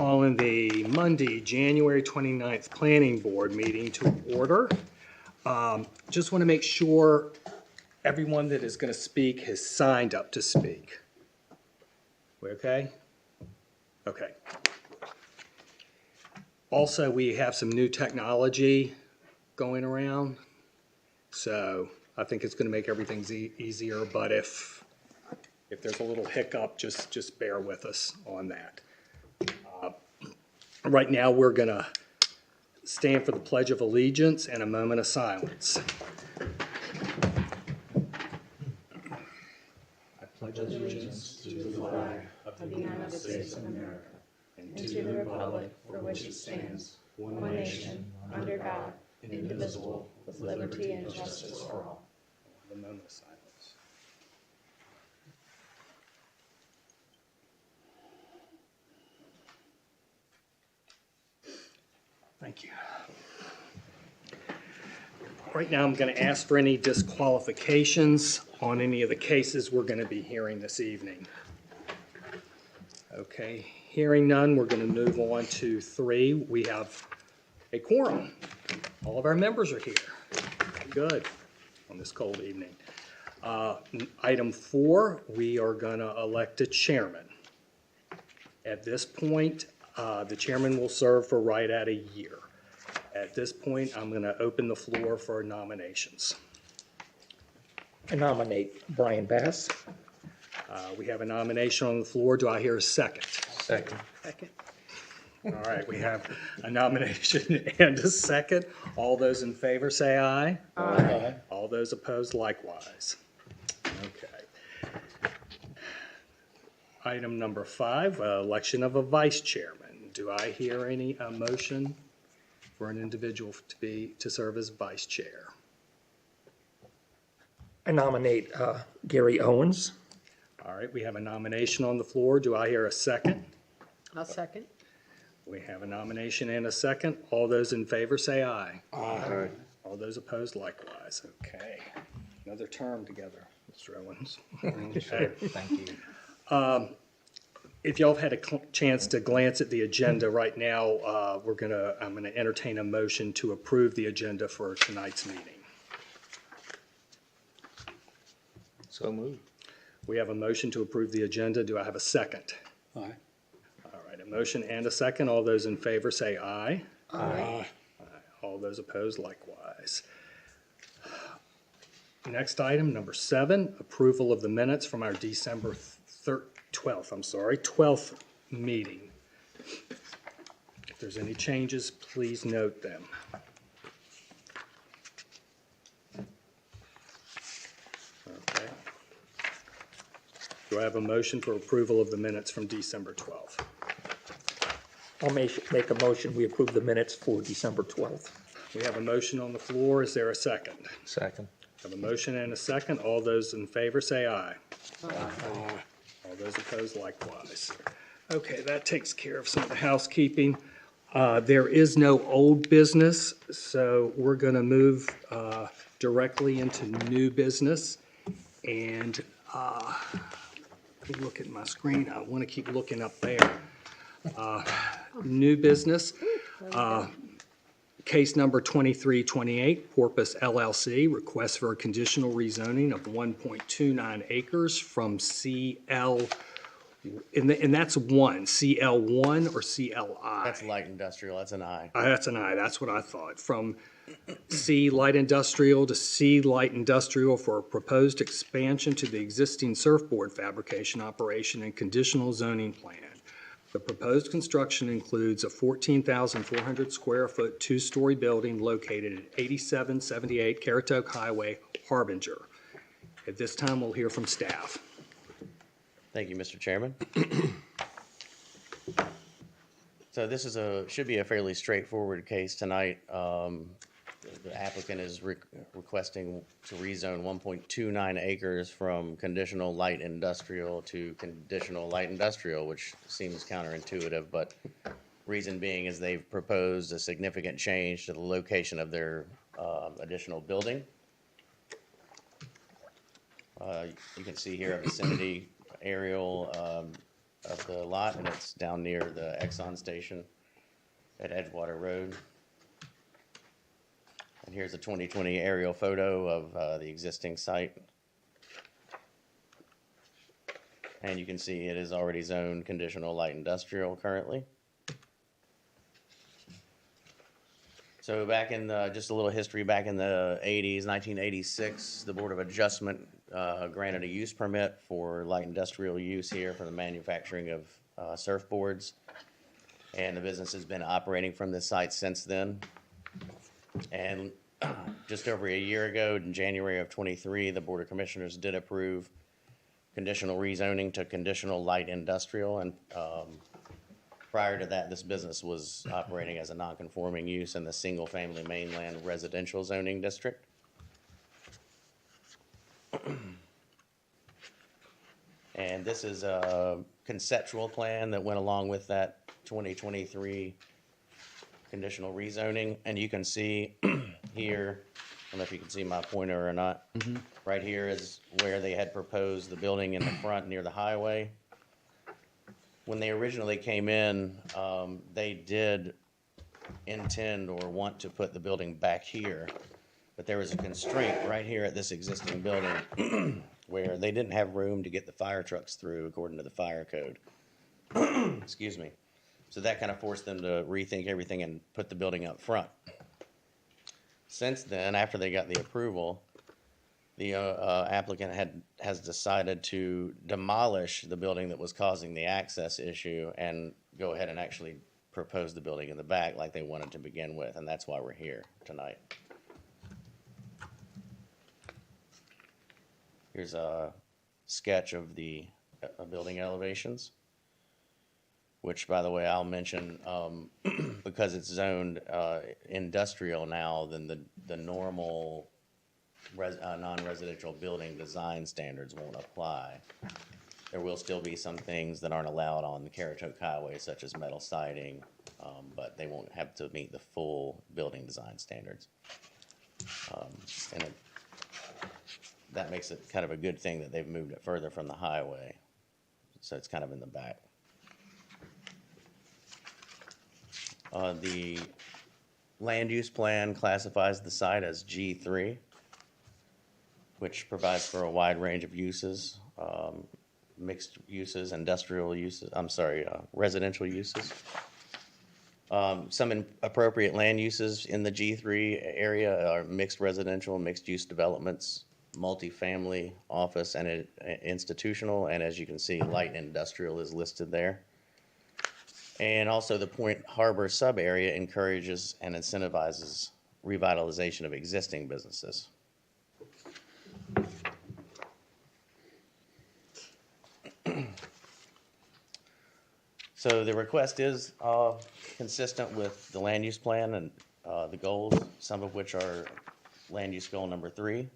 calling the Monday, January 29th Planning Board meeting to order. Just want to make sure everyone that is going to speak has signed up to speak. We okay? Okay. Also, we have some new technology going around, so I think it's going to make everything easier, but if there's a little hiccup, just bear with us on that. Right now, we're going to stand for the Pledge of Allegiance and a moment of silence. I pledge allegiance to the flag of the United States of America and to the republic for which it stands, one nation, under God, indivisible, with liberty and justice for all. A moment of silence. Thank you. Right now, I'm going to ask for any disqualifications on any of the cases we're going to be hearing this evening. Okay, hearing none, we're going to move on to 3. We have a quorum. All of our members are here. Good on this cold evening. Item 4, we are going to elect a chairman. At this point, the chairman will serve for right at a year. At this point, I'm going to open the floor for nominations. I nominate Brian Bass. We have a nomination on the floor. Do I hear a second? Second. All right, we have a nomination and a second. All those in favor say aye. Aye. All those opposed likewise. Okay. Item number 5, election of a vice chairman. Do I hear any motion for an individual to serve as vice chair? I nominate Gary Owens. All right, we have a nomination on the floor. Do I hear a second? I'll second. We have a nomination and a second. All those in favor say aye. Aye. All those opposed likewise. Okay. Another term together, Mr. Owens. Sure. Thank you. If y'all have had a chance to glance at the agenda right now, I'm gonna entertain a motion to approve the agenda for tonight's meeting. So moved. We have a motion to approve the agenda. Do I have a second? Aye. All right, a motion and a second. All those in favor say aye. Aye. All those opposed likewise. Next item, number 7, approval of the minutes from our December 12th meeting. If there's any changes, please note them. Okay. Do I have a motion for approval of the minutes from December 12th? I'll make a motion, we approve the minutes for December 12th. We have a motion on the floor. Is there a second? Second. Have a motion and a second. All those in favor say aye. Aye. All those opposed likewise. Okay, that takes care of some of the housekeeping. There is no old business, so we're going to move directly into new business. And let me look at my screen. I want to keep looking up there. New business. Case number 2328, Porpoise LLC, request for a conditional rezoning of 1.29 acres from CL, and that's CL1 or CLI? That's light industrial, that's an I. That's an I, that's what I thought. From C light industrial to C light industrial for a proposed expansion to the existing surfboard fabrication operation and conditional zoning plan. The proposed construction includes a 14,400 square foot 2-story building located at 8778 Currituck Highway, Harbinger. At this time, we'll hear from staff. Thank you, Mr. Chairman. So this should be a fairly straightforward case tonight. The applicant is requesting to rezone 1.29 acres from conditional light industrial to conditional light industrial, which seems counterintuitive, but reason being is they've proposed a significant change to the location of their additional building. You can see here a vicinity aerial. of the lot, and it's down near the Exxon station at Edgewater Road. And here's a 2020 aerial photo of the existing site. And you can see it is already zoned conditional light industrial currently. So back in just a little history, back in the 80s, 1986, the Board of Adjustment granted a use permit for light industrial use here for the manufacturing of surfboards. And the business has been operating from this site since then. And just over a year ago, in January of 23, the Board of Commissioners did approve conditional rezoning to conditional light industrial. And prior to that, this business was operating as a non-conforming use in the single-family mainland residential zoning district. And this is a conceptual plan that went along with that 2023 conditional rezoning. And you can see here, I don't know if you can see my pointer or not. Right here is where they had proposed the building in the front near the highway. When they originally came in, they did intend or want to put the building back here, but there was a constraint right here at this existing building where they didn't have room to get the fire trucks through according to the fire code. Excuse me. So that kind of forced them to rethink everything and put the building up front. Since then, after they got the approval, the applicant has decided to demolish the building that was causing the access issue and go ahead and actually propose the building in the back like they wanted to begin with, and that's why we're here tonight. Here's a sketch of the building elevations, which, by the way, I'll mention, because it's zoned industrial now, then the normal non-residential building design standards won't apply. There will still be some things that aren't allowed on the Currituck Highway, such as metal siding, but they won't have to meet the full building design standards. That makes it kind of a good thing that they've moved it further from the highway, so it's kind of in the back. The land use plan classifies the site as G3, which provides for a wide range of uses, mixed uses, industrial uses, residential uses. Some appropriate land uses in the G3 area are mixed residential, mixed use developments, multifamily, office, and institutional, and as you can see, light industrial is listed there. And also the Point Harbor sub-area encourages and incentivizes revitalization of existing businesses. So the request is consistent with the land use plan and the goals, some of which are land use goal number 3,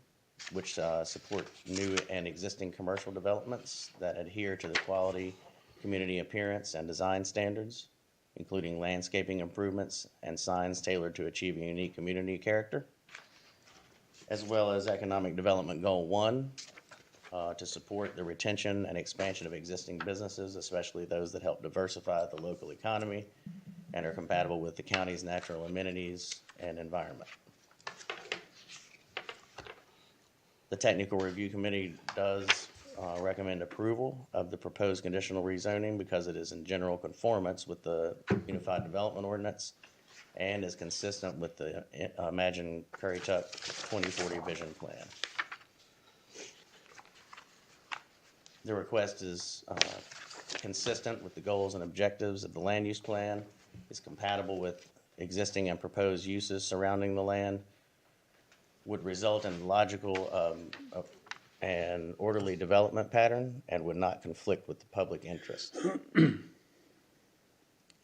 which support new and existing commercial developments that adhere to the quality, community appearance, and design standards, including landscaping improvements and signs tailored to achieve a unique community character, as well as economic development goal 1, to support the retention and expansion of existing businesses, especially those that help diversify the local economy and are compatible with the county's natural amenities and environment. The Technical Review Committee does recommend approval of the proposed conditional rezoning because it is in general conformance with the Unified Development Ordinance and is consistent with the Imagine Currituck 2040 Vision Plan. The request is consistent with the goals and objectives of the land use plan, is compatible with existing and proposed uses surrounding the land, would result in logical and orderly development pattern, and would not conflict with the public interest. And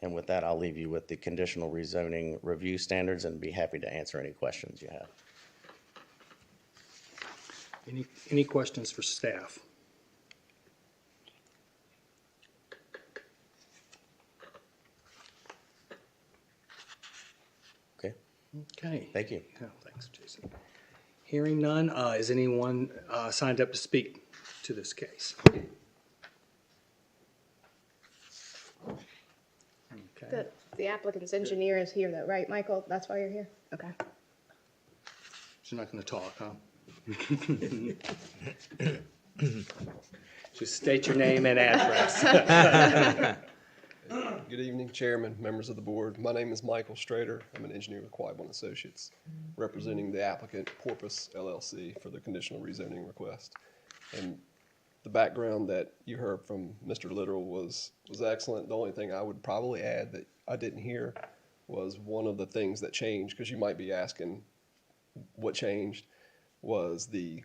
with that, I'll leave you with the conditional rezoning review standards and be happy to answer any questions you have. Any questions for staff? Okay, Okay. thank you. Yeah, thanks, Jason. Hearing none, is anyone signed up to speak to this case? The applicant's engineer is here though, right, Michael? That's why you're here? Okay. You're not gonna talk, huh? Just state your name and address. Good evening, Chairman, members of the board. My name is Michael Strader. I'm an engineer with Quibon Associates, representing the applicant Porpoise LLC for the conditional rezoning request. And the background that you heard from Mr. Littrell was excellent. The only thing I would probably add that I didn't hear was one of the things that changed, because you might be asking what changed, was the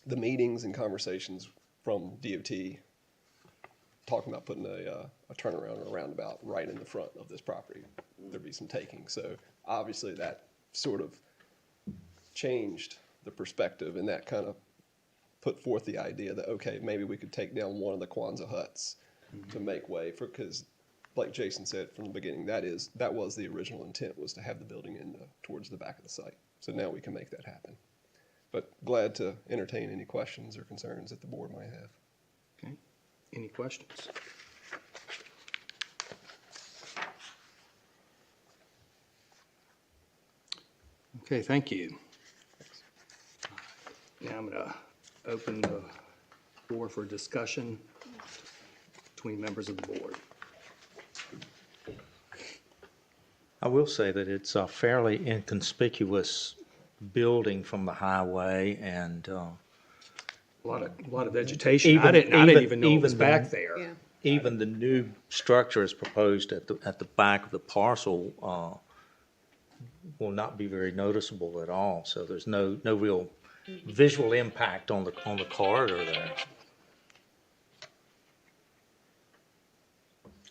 meetings and conversations from DOT talking about putting a turnaround or a roundabout right in the front of this property. There'd be some taking. So obviously that sort of changed the perspective, and that kind of put forth the idea that, okay, maybe we could take down one of the Kwanzaa huts to make way for, because like Jason said from the beginning, that was the original intent, was to have the building in towards the back of the site. So now we can make that happen. But glad to entertain any questions or concerns that the board might have. Okay. Any questions? Okay, thank you. Now I'm going to open the floor for discussion between members of the board. I will say that it's a fairly inconspicuous building from the highway, and A lot of vegetation. I didn't even know it was back there. Yeah. even the new structure is proposed at the back of the parcel will not be very noticeable at all. So there's no real visual impact on the corridor there.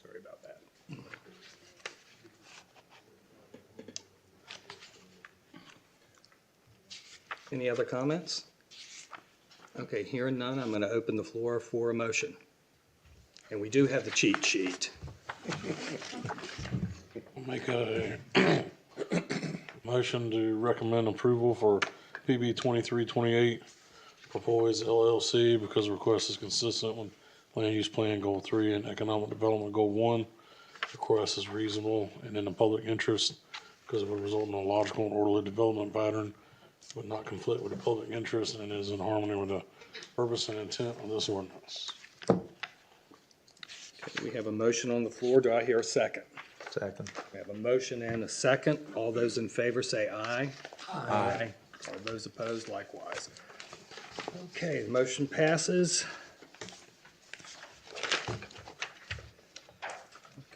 Sorry about that. Any other comments? Okay, hearing none, I'm going to open the floor for a motion. And we do have the cheat sheet. Make a motion to recommend approval for PB 2328, proposed LLC, because the request is consistent with Land Use Plan Goal 3 and Economic Development Goal 1. Request is reasonable and in the public interest because it would result in a logical and orderly development pattern, but not conflict with the public interest, and is in harmony with the purpose and intent of this ordinance. We have a motion on the floor. Do I hear a second? Second. We have a motion and a second. All those in favor say aye. Aye. All those opposed likewise. Okay, the motion passes.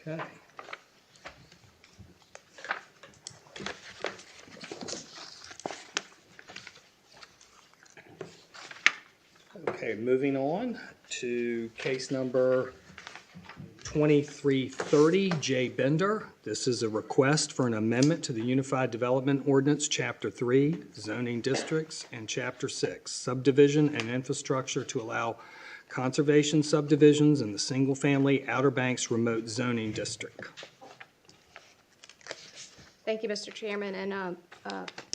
Okay. Okay, moving on to case number 2330, Jay Bender. This is a request for an amendment to the Unified Development Ordinance, Chapter 3, Zoning Districts, and Chapter 6, Subdivision and Infrastructure to allow conservation subdivisions in the single-family Outer Banks Remote Zoning District. Thank you, Mr. Chairman, and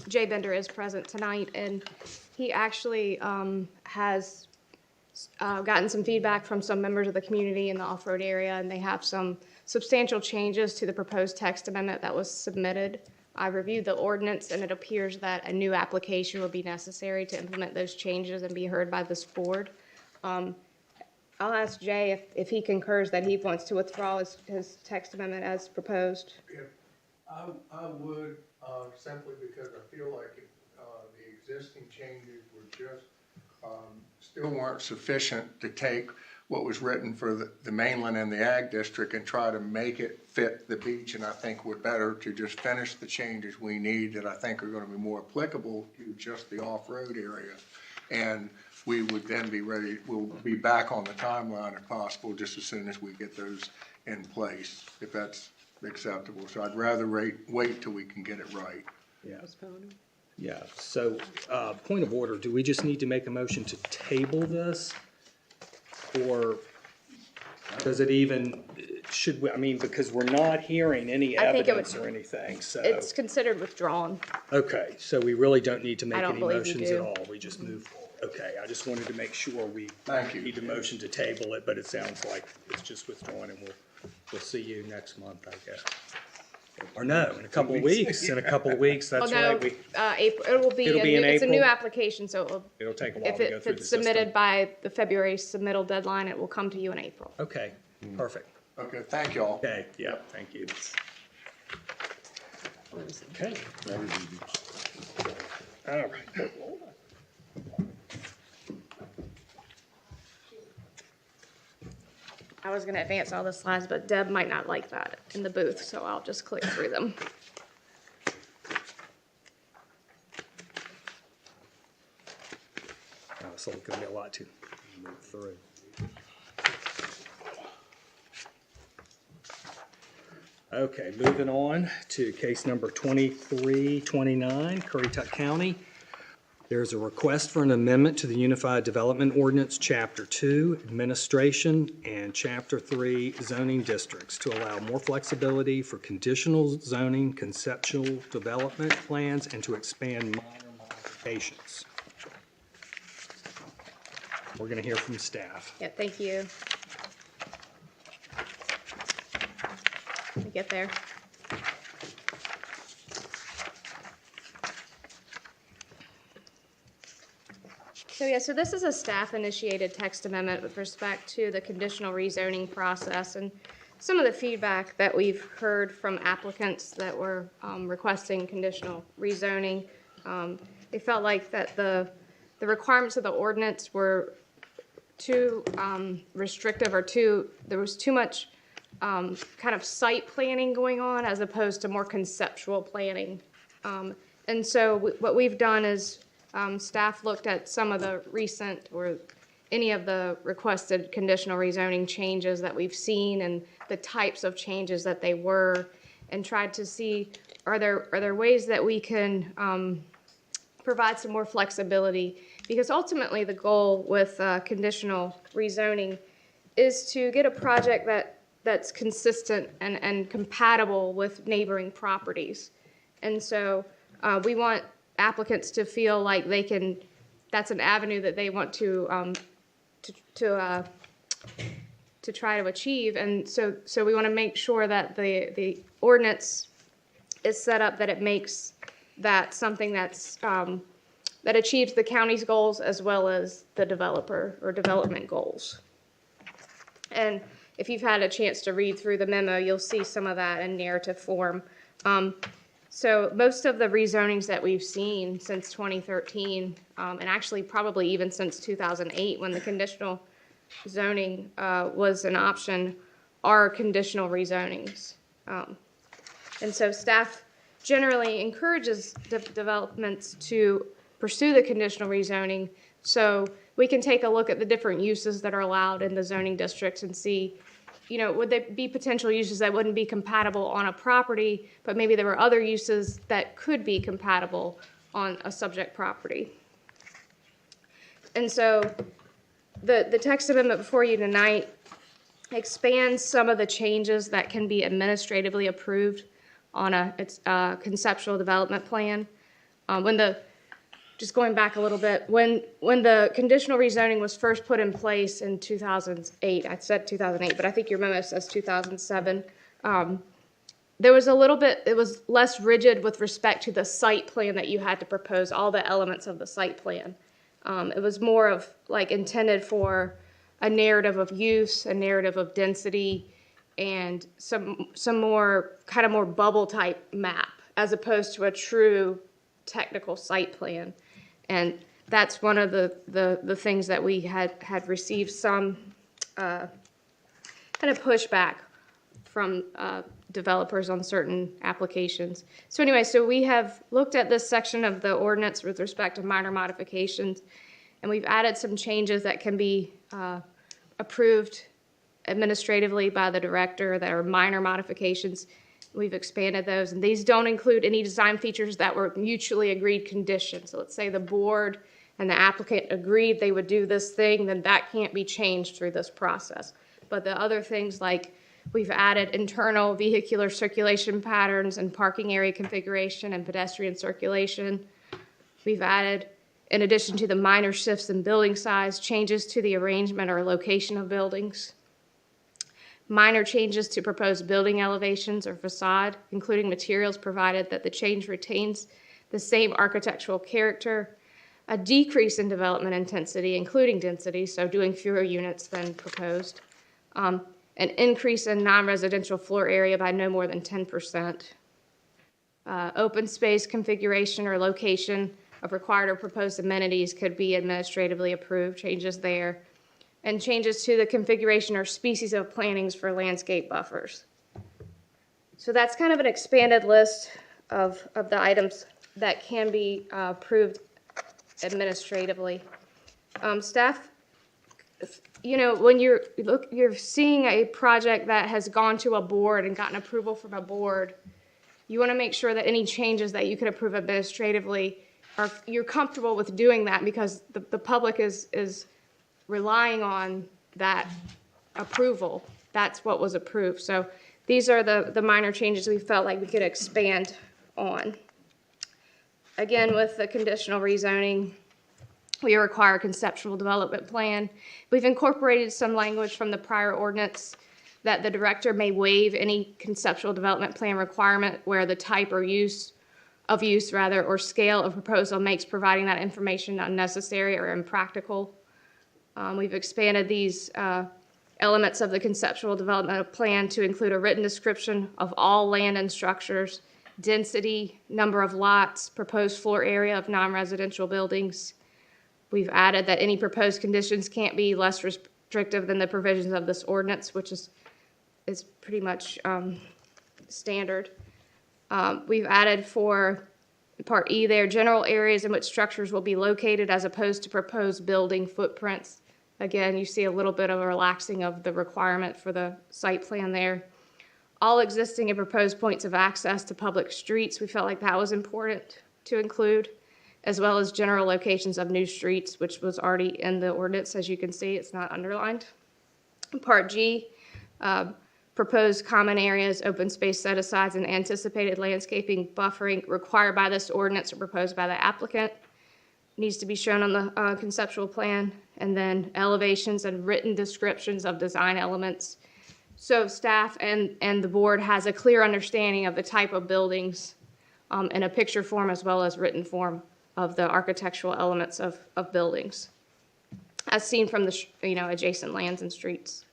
Jay Bender is present tonight, and he actually has gotten some feedback from some members of the community in the off-road area, and they have some substantial changes to the proposed text amendment that was submitted. I reviewed the ordinance, and it appears that a new application would be necessary to implement those changes and be heard by this board. I'll ask Jay if he concurs that he wants to withdraw his text amendment as proposed. I would, simply because I feel like the existing changes were just, still weren't sufficient to take what was written for the mainland and the ag district and try to make it fit the beach. And I think we're better to just finish the changes we need that I think are going to be more applicable to just the off-road area. And we would then be ready, we'll be back on the timeline if possible, just as soon as we get those in place, if that's acceptable. So I'd rather wait till we can get it right. Yeah. Yeah, so, point of order, do we just need to make a motion to table this? Or does it even, should we, I mean, because we're not hearing any I think it evidence or anything, so. It's considered withdrawn. Okay, so we really don't need to make I don't any believe you motions at do. all, we just move forward. Okay, I just wanted to make sure we Thank you. need a motion to table it, but it sounds like it's just withdrawn and we'll see you next month, I guess. Or no, in a couple of weeks, in a couple of weeks, that's Oh, no, right. April, it will be, It'll be in it's a new April? application, so it will, It'll take a while if to go if through the it's system. submitted by the February submittal deadline, it will come to you in April. Okay, perfect. Okay, thank y'all. Okay, yeah, thank you. Okay. All right. I was gonna advance all the slides, but Deb might not like that in the booth, so I'll just click through them. So it's gonna be a lot to move through. Okay, moving on to case number 2329, Currituck County. There's a request for an amendment to the Unified Development Ordinance, Chapter 2, Administration, and Chapter 3, Zoning Districts to allow more flexibility for conditional zoning, conceptual development plans, and to expand minor modifications. We're gonna hear from staff. Yeah, thank you. Let me get there. So this is a staff-initiated text amendment with respect to the conditional rezoning process and some of the feedback that we've heard from applicants that were requesting conditional rezoning. They felt like that the requirements of the ordinance were too restrictive, or there was too much kind of site planning going on as opposed to more conceptual planning. And so what we've done is staff looked at some of the recent or any of the requested conditional rezoning changes that we've seen and the types of changes that they were, and tried to see, are there ways that we can provide some more flexibility? Because ultimately the goal with conditional rezoning is to get a project that's consistent and compatible with neighboring properties. And so we want applicants to feel like that's an avenue that they want to try to achieve. And so we want to make sure that the ordinance is set up that it makes that something that's that achieves the county's goals as well as the developer or development goals. And if you've had a chance to read through the memo, you'll see some of that in narrative form. So most of the rezonings that we've seen since 2013, and actually probably even since 2008 when the conditional zoning was an option, are conditional rezonings. And so staff generally encourages developments to pursue the conditional rezoning, so we can take a look at the different uses that are allowed in the zoning districts and see, would there be potential uses that wouldn't be compatible on a property, but maybe there were other uses that could be compatible on a subject property. And so the text amendment before you tonight expands some of the changes that can be administratively approved on a conceptual development plan. Just going back a little bit, when the conditional rezoning was first put in place in 2008, I said 2008, but I think your memo says 2007, there was it was less rigid with respect to the site plan that you had to propose, all the elements of the site plan. It was more of intended for a narrative of use, a narrative of density, and some more bubble type map, as opposed to a true technical site plan. And that's one of the things that we had received some kind of pushback from developers on certain applications. So anyway, so we have looked at this section of the ordinance with respect to minor modifications, and we've added some changes that can be approved administratively by the director that are minor modifications. We've expanded those, and these don't include any design features that were mutually agreed conditions. So let's say the board and the applicant agreed they would do this thing, then that can't be changed through this process. But the other things, like we've added internal vehicular circulation patterns and parking area configuration and pedestrian circulation. We've added, in addition to the minor shifts in building size, changes to the arrangement or location of buildings. minor changes to proposed building elevations or facade, including materials provided that the change retains the same architectural character, a decrease in development intensity, including density, so doing fewer units than proposed, an increase in non-residential floor area by no more than 10%, open space configuration or location of required or proposed amenities could be administratively approved, changes there, and changes to the configuration or species of plantings for landscape buffers. So that's kind of an expanded list of the items that can be approved administratively. Staff, you know, when you're seeing a project that has gone to a board and gotten approval from a board, you want to make sure that any changes that you could approve administratively you're comfortable with doing that, because the public is relying on that approval. That's what was approved. So these are the minor changes we felt like we could expand on. Again, with the conditional rezoning, we require a conceptual development plan. We've incorporated some language from the prior ordinance that the director may waive any conceptual development plan requirement where the type or or scale of proposal makes providing that information unnecessary or impractical. We've expanded these elements of the conceptual development plan to include a written description of all land and structures, density, number of lots, proposed floor area of non-residential buildings. We've added that any proposed conditions can't be less restrictive than the provisions of this ordinance, which is pretty much standard. We've added for Part E there, general areas in which structures will be located as opposed to proposed building footprints. Again, you see a little bit of a relaxing of the requirement for the site plan there. All existing and proposed points of access to public streets, we felt like that was important to include, as well as general locations of new streets, which was already in the ordinance. As you can see, it's not underlined. Part G, proposed common areas, open space set-asides, and anticipated landscaping buffering required by this ordinance or proposed by the applicant needs to be shown on the conceptual plan, and then elevations and written descriptions of design elements. So staff and the board has a clear understanding of the type of buildings in a picture form as well as written form of the architectural elements of buildings, as seen from the adjacent lands and streets.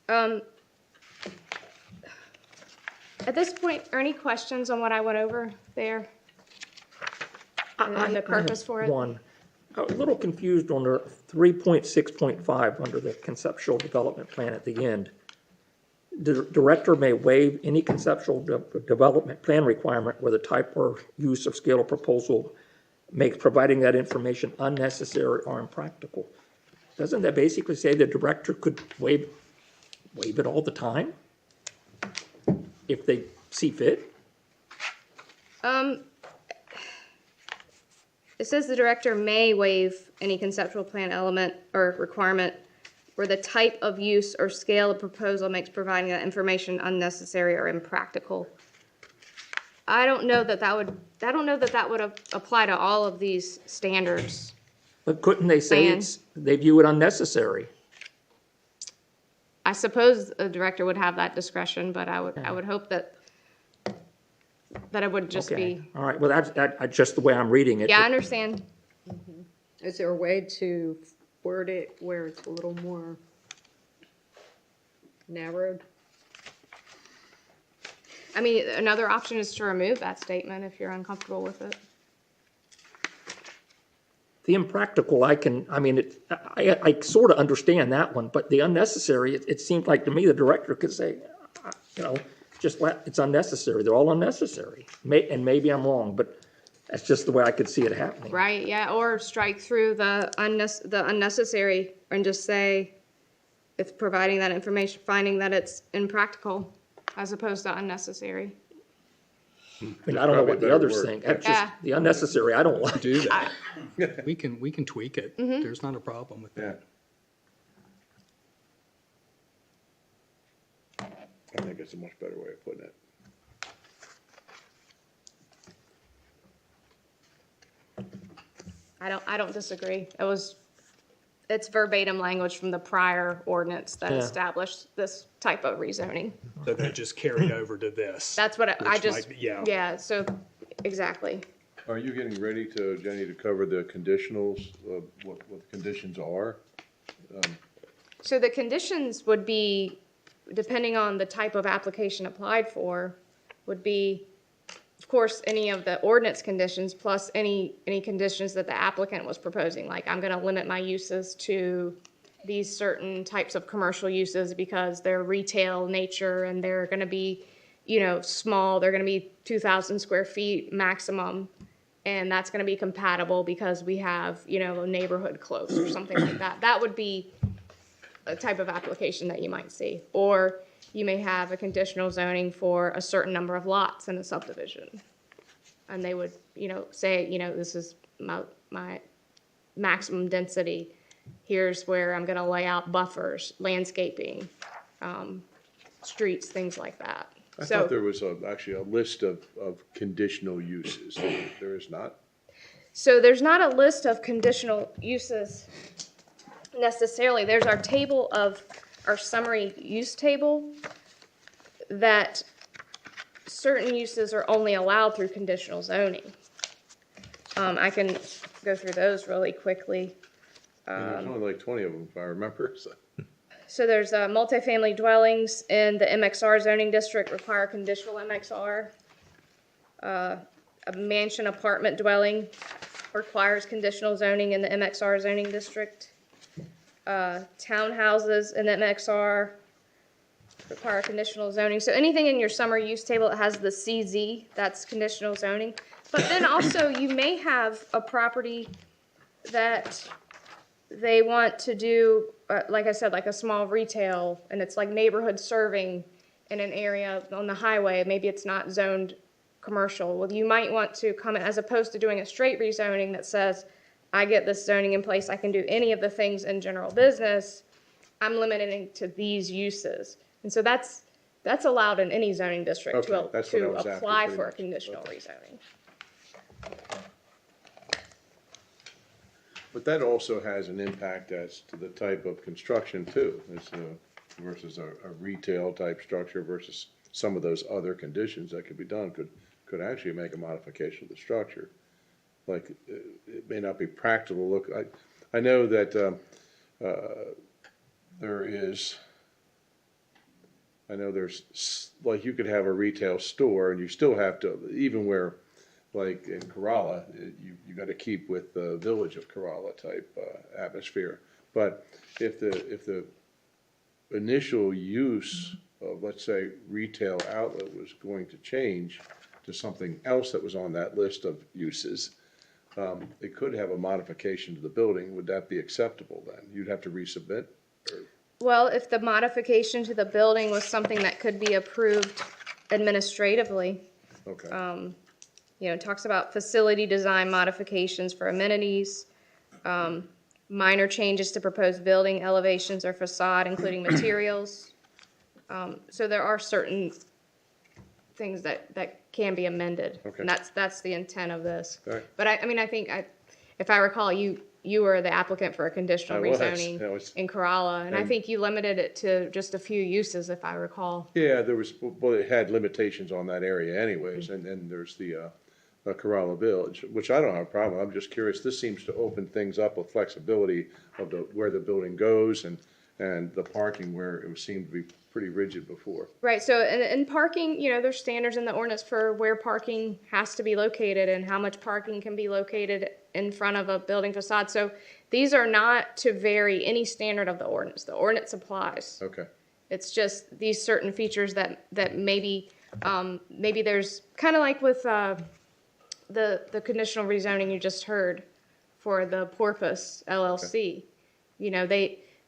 At this point, are any questions on what I went over there? And the purpose for it? One, I was a little confused on the 3.6.5 under the conceptual development plan at the end. The director may waive any conceptual development plan requirement where the type or use of scale of proposal makes providing that information unnecessary or impractical. Doesn't that basically say the director could waive it all the time if they see fit? It says the director may waive any conceptual plan element or requirement where the type of use or scale of proposal makes providing that information unnecessary or impractical. I don't know that that would apply to all of these standards. But couldn't they say they view it unnecessary? I suppose the director would have that discretion, but I would hope that it would just Okay. be. All right, well, that's just the way I'm reading it. Yeah, I understand. Is there a way to word it where it's a little more narrowed? I mean, another option is to remove that statement if you're uncomfortable with it. The impractical, I sort of understand that one, but the unnecessary, it seems like to me the director could say, it's unnecessary. They're all unnecessary. And maybe I'm wrong, but that's just the way I could see it happening. Right, yeah, or strike through the unnecessary and just say it's providing that information, finding that it's impractical as opposed to unnecessary. I mean, I don't know what the others think. That's just, Yeah. the unnecessary, I don't like. Do that. We can tweak it. There's not a problem with that. I think it's a much better way of putting it. I don't disagree. It was it's verbatim language from the prior ordinance that Yeah. established this type of rezoning. So that just carried over to this. That's what I Which just, might be- yeah. yeah, so, exactly. Are you getting ready to, Jenny, to cover the conditionals, what the conditions are? So the conditions would be, depending on the type of application applied for, would be, of course, any of the ordinance conditions plus any conditions that the applicant was proposing. Like, I'm gonna limit my uses to these certain types of commercial uses because they're retail nature and they're gonna be, small, they're gonna be 2,000 square feet maximum. And that's gonna be compatible because we have, a neighborhood close or something like that. That would be a type of application that you might see. Or you may have a conditional zoning for a certain number of lots in a subdivision. And they would, say, this is my maximum density. Here's where I'm gonna lay out buffers, landscaping, streets, things like that. I So- thought there was actually a list of conditional uses. There is not? So there's not a list of conditional uses necessarily. There's our table of, our summary use table, that certain uses are only allowed through conditional zoning. I can go through those really quickly. And there's only like 20 of them, if I remember, so. So there's multifamily dwellings in the MXR zoning district require conditional MXR. A mansion apartment dwelling requires conditional zoning in the MXR zoning district. Townhouses in the MXR require conditional zoning. So anything in your summer use table that has the CZ, that's conditional zoning. But then also you may have a property that they want to do, like I said, like a small retail, and it's like neighborhood serving in an area on the highway. Maybe it's not zoned commercial. Well, you might want to come in, as opposed to doing a straight rezoning that says, I get this zoning in place, I can do any of the things in general business, I'm limiting to these uses. And so that's allowed in any zoning district Okay, that's what I to was after, apply pretty for a much. conditional Okay. rezoning. But that also has an impact as to the type of construction too, versus a retail type structure versus some of those other conditions that could be done, could actually make a modification of the structure. Like, it may not be practical. Look, I know that, there's, like, you could have a retail store and you still have to, even where, like in Corolla, you gotta keep with the Village of Corolla type, atmosphere. But if the initial use of, let's say, retail outlet was going to change to something else that was on that list of uses, it could have a modification to the building. Would that be acceptable then? You'd have to resubmit? Well, if the modification to the building was something that could be approved administratively, Okay, it talks about facility design modifications for amenities, minor changes to proposed building elevations or facade, including materials. So there are certain things that can be amended. Okay. And that's the intent of this. All right. But I think, if I recall, you were the applicant for a conditional I was. rezoning I was. in Corolla, and I And- think you limited it to just a few uses, if I recall. yeah, it had limitations on that area anyways, and then there's the Corolla Village, which I don't have a problem. I'm just curious, this seems to open things up with flexibility of where the building goes and the parking where it seemed to be pretty rigid before. Right, so in parking, there's standards in the ordinance for where parking has to be located and how much parking can be located in front of a building facade. So these are not to vary any standard of the ordinance. The ordinance applies. Okay, It's just these certain features that maybe there's, kind of like with the conditional rezoning you just heard for the Porpoise LLC.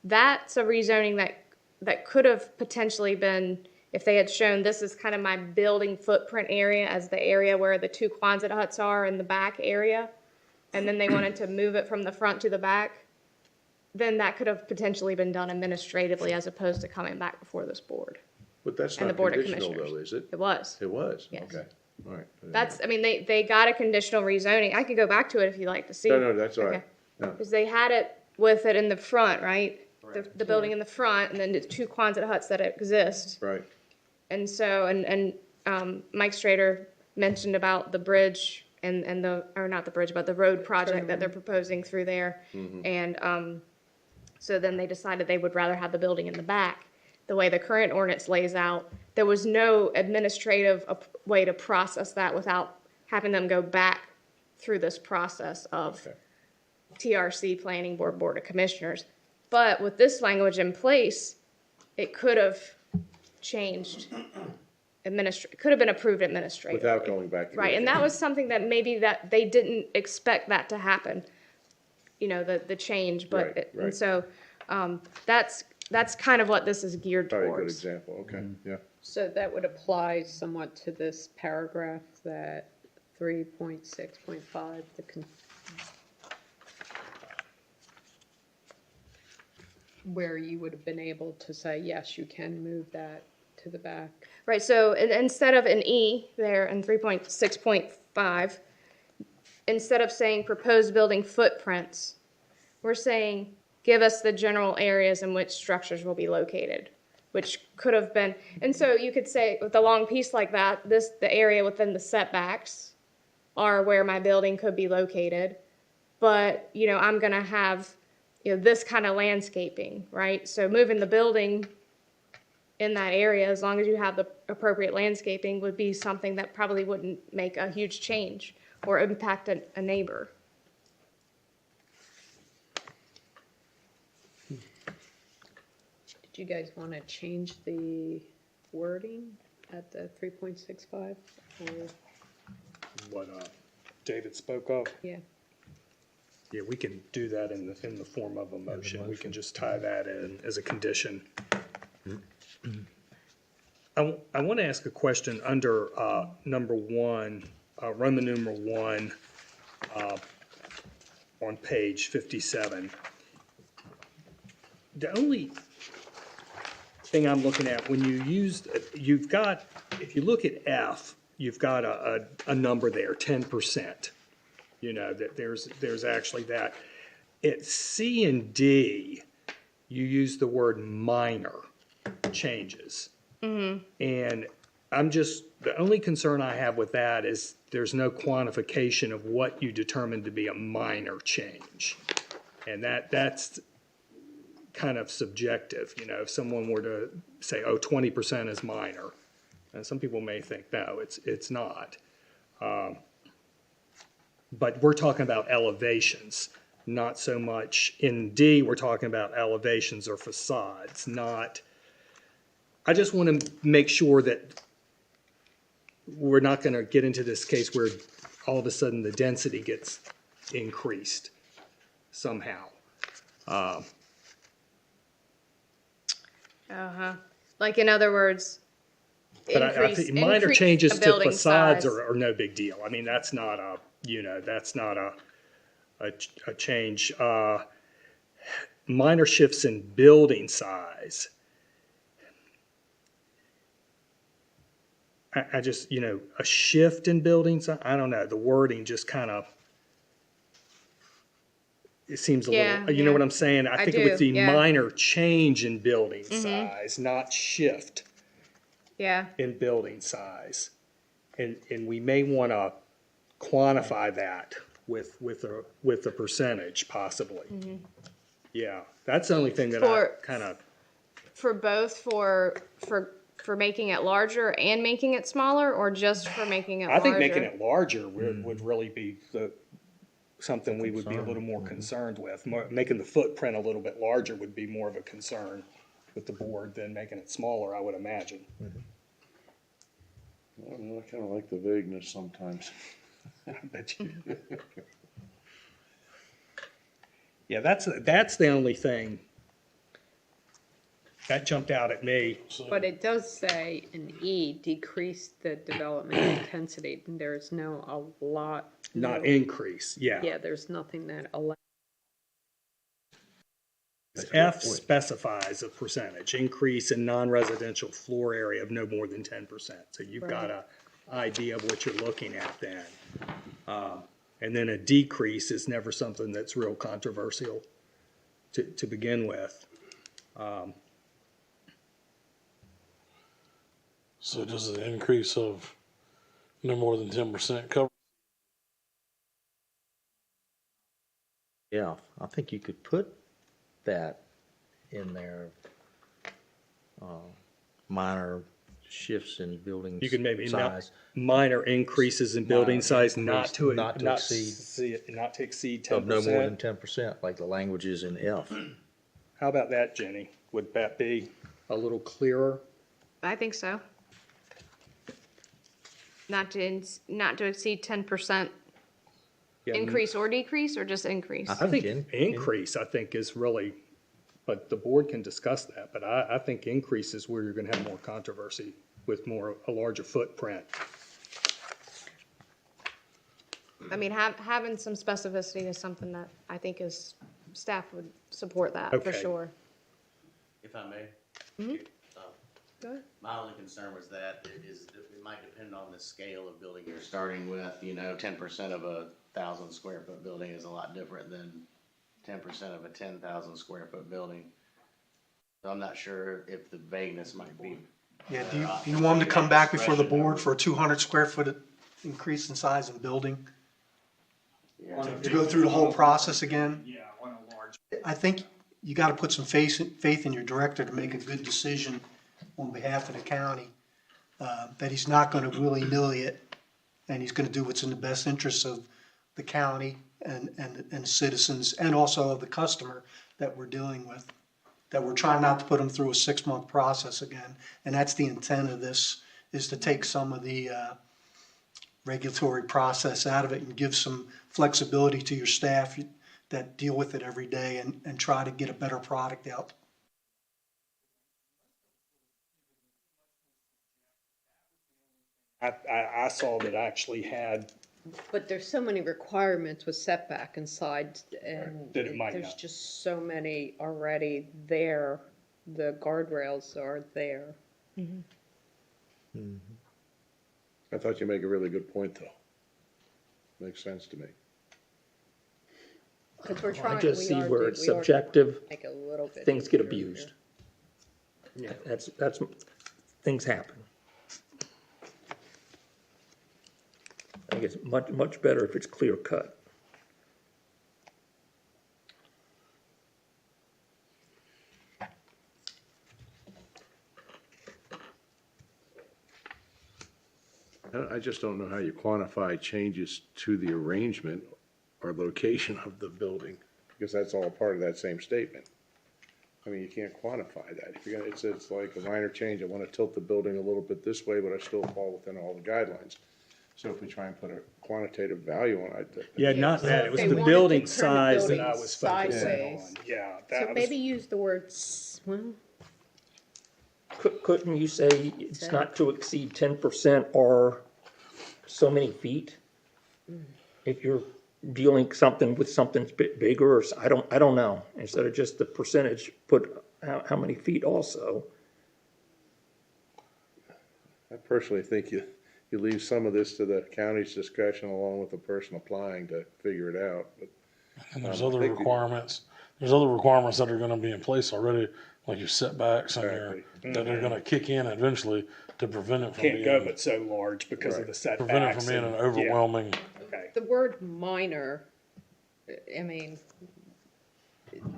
That's a rezoning that could have potentially been, if they had shown this is kind of my building footprint area as the area where the two Quonset huts are in the back area, and then they wanted to move it from the front to the back, then that could have potentially been done administratively as opposed to coming back before this board. but that's And the not Board of conditional though, Commissioners. is it? It was. It was? Yes. Okay, all right. They got a conditional rezoning. I could go back to it if you'd like to see. No, that's all right. Okay. No. Because they had it with it in the front, right? The building in the front, and then the two Quonset huts that exist. Right. And so, Mike Strader mentioned about the bridge and or not the bridge, but the road project that they're proposing through there. And, so then they decided they would rather have the building in the back. The way the current ordinance lays out, there was no administrative way to process that without having them go back through this process of TRC, Planning Board, Board of Commissioners. But with this language in place, it could have changed could have been approved administratively. Without going back. Right, and that was something that maybe that they didn't expect that to happen, you know, the change, but, Right, right. and so, that's kind of what this is geared Very good towards. example, okay, yeah. So that would apply somewhat to this paragraph, that 3.6.5, where you would have been able to say, yes, you can move that to the back. Right, so instead of an E there in 3.6.5, instead of saying proposed building footprints, we're saying, give us the general areas in which structures will be located, which could have been, and so you could say with a long piece like that, the area within the setbacks are where my building could be located, but, you know, I'm gonna have, you know, this kind of landscaping, right? So moving the building in that area, as long as you have the appropriate landscaping, would be something that probably wouldn't make a huge change or impact a neighbor. Did you guys want to change the wording at the 3.65? Or, What David spoke of. yeah, Yeah, we can do that in the form of a motion. We can just tie that in as a condition. I want to ask a question under number one, Roman numeral 1, on page 57. The only thing I'm looking at, when you used, you've got, if you look at F, you've got a number there, 10%. You know, that there's actually that. At C and D, you use the word minor changes. And the only concern I have with that is there's no quantification of what you determine to be a minor change. And that's kind of subjective, you know, if someone were to say, oh, 20% is minor. And some people may think, no, it's not. But we're talking about elevations, not so much in D, we're talking about elevations or facades, not, I just want to make sure that we're not going to get into this case where all of a sudden the density gets increased somehow. Like, in other words, But I think minor increase changes a to building facades size. are no big deal. I mean, that's not a, you know, that's not a change. Minor shifts in building size. I just, you know, a shift in building size, I don't know, the wording just kind of, it seems a Yeah, little, you know yeah. what I'm saying? I think it would do, be yeah. minor change in building size, not shift Yeah, in building size. And we may want to quantify that with a percentage possibly. Yeah, that's the only thing that I For- kind of, for both for making it larger and making it smaller, or just for making it I larger? think making it larger would really be something we would be a little more concerned with. Making the footprint a little bit larger would be more of a concern with the board than making it smaller, I would imagine. I don't know, I kinda like the vagueness sometimes. I bet you do. Yeah, that's the only thing that jumped out at me. but it does say in E, decrease the development intensity, and there's no a lot. Not increase, yeah. Yeah, there's nothing that allows. F specifies a percentage, increase in non-residential floor area of no more than 10%. So you've got an idea of what you're looking at then. And then a decrease is never something that's real controversial. to begin with. So does an increase of no more than 10% cover? Yeah, I think you could put that in there. Minor shifts in building You could maybe not, size. minor increases in building Minor size, increase, not to exceed Of no more than 10%. 10%, like the language is in F. How about that, Jenny? Would that be a little clearer? I think so. Not to exceed 10% Yeah, increase or decrease, or just increase? I think in- increase, I think, is really, but the board can discuss that, but I think increase is where you're gonna have more controversy with a larger footprint. I mean, having some specificity is something that I think staff would support that, for Okay. sure. If I may? Go ahead. My only concern was that it might depend on the scale of building you're starting with. 10% of a 1,000 square foot building is a lot different than 10% of a 10,000 square foot building. So I'm not sure if the vagueness might be. Yeah, do you want him to come back before the board for a 200 square foot increase in size of building? To go through the whole process again? Yeah, on a large. I think you gotta put some faith in your director to make a good decision on behalf of the county, that he's not gonna willy-nilly it, and he's gonna do what's in the best interest of the county and citizens, and also of the customer that we're dealing with. That we're trying not to put them through a 6-month process again, and that's the intent of this, is to take some of the regulatory process out of it and give some flexibility to your staff that deal with it every day and try to get a better product out. I saw that actually had, But there's so many requirements with setback and side, and That it might there's not. just so many already there. The guardrails are there. I thought you make a really good point, though. Makes sense to me. Because we're I trying, just we see are where do- it's we are subjective, make it a little bit things get easier here. abused. Yeah, that's, things happen. I think it's much better if it's clear cut. I just don't know how you quantify changes to the arrangement or location of the building, because that's all part of that same statement. I mean, you can't quantify that. If you're gonna, it's like a minor change, I wanna tilt the building a little bit this way, but I still fall within all the guidelines. So if we try and put a quantitative value on it. yeah, not so that, if it was they the wanted to building turn the size that I building was focusing sideways. on. Yeah, So that was, maybe use the word, well, Couldn't you say it's not to exceed 10% or so many feet? If you're dealing something with something bigger, or, I don't know, instead of just the percentage, put how many feet also. I personally think you leave some of this to the county's discretion along with the person applying to figure it out, but. And there's I other think requirements, that are gonna be in place already, like your setbacks and your, Exactly. that are gonna kick in eventually to prevent it from can't go being, but so large because of Right. the setbacks. prevent it from being an and- yeah, overwhelming. Okay. the word minor, I mean,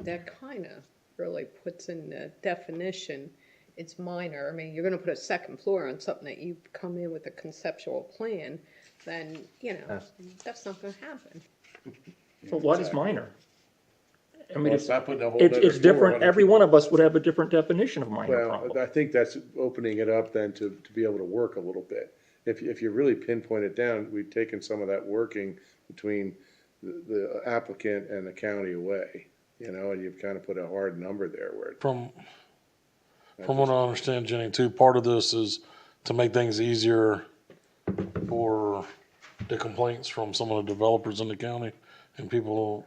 that kind of really puts in the definition, it's minor. I mean, you're gonna put a second floor on something that you come in with a conceptual plan, then, that's not gonna happen. Well, what is minor? I mean, Well, it's, it's not putting a whole it's nother floor different, on it. every one of us would have a different definition of minor Well, probably. I think that's opening it up then to be able to work a little bit. If you really pinpoint it down, we've taken some of that working between the applicant and the county away, and you've kind of put a hard number there where. From what I understand, Jenny, too, part of this is to make things easier for the complaints from some of the developers in the county and people,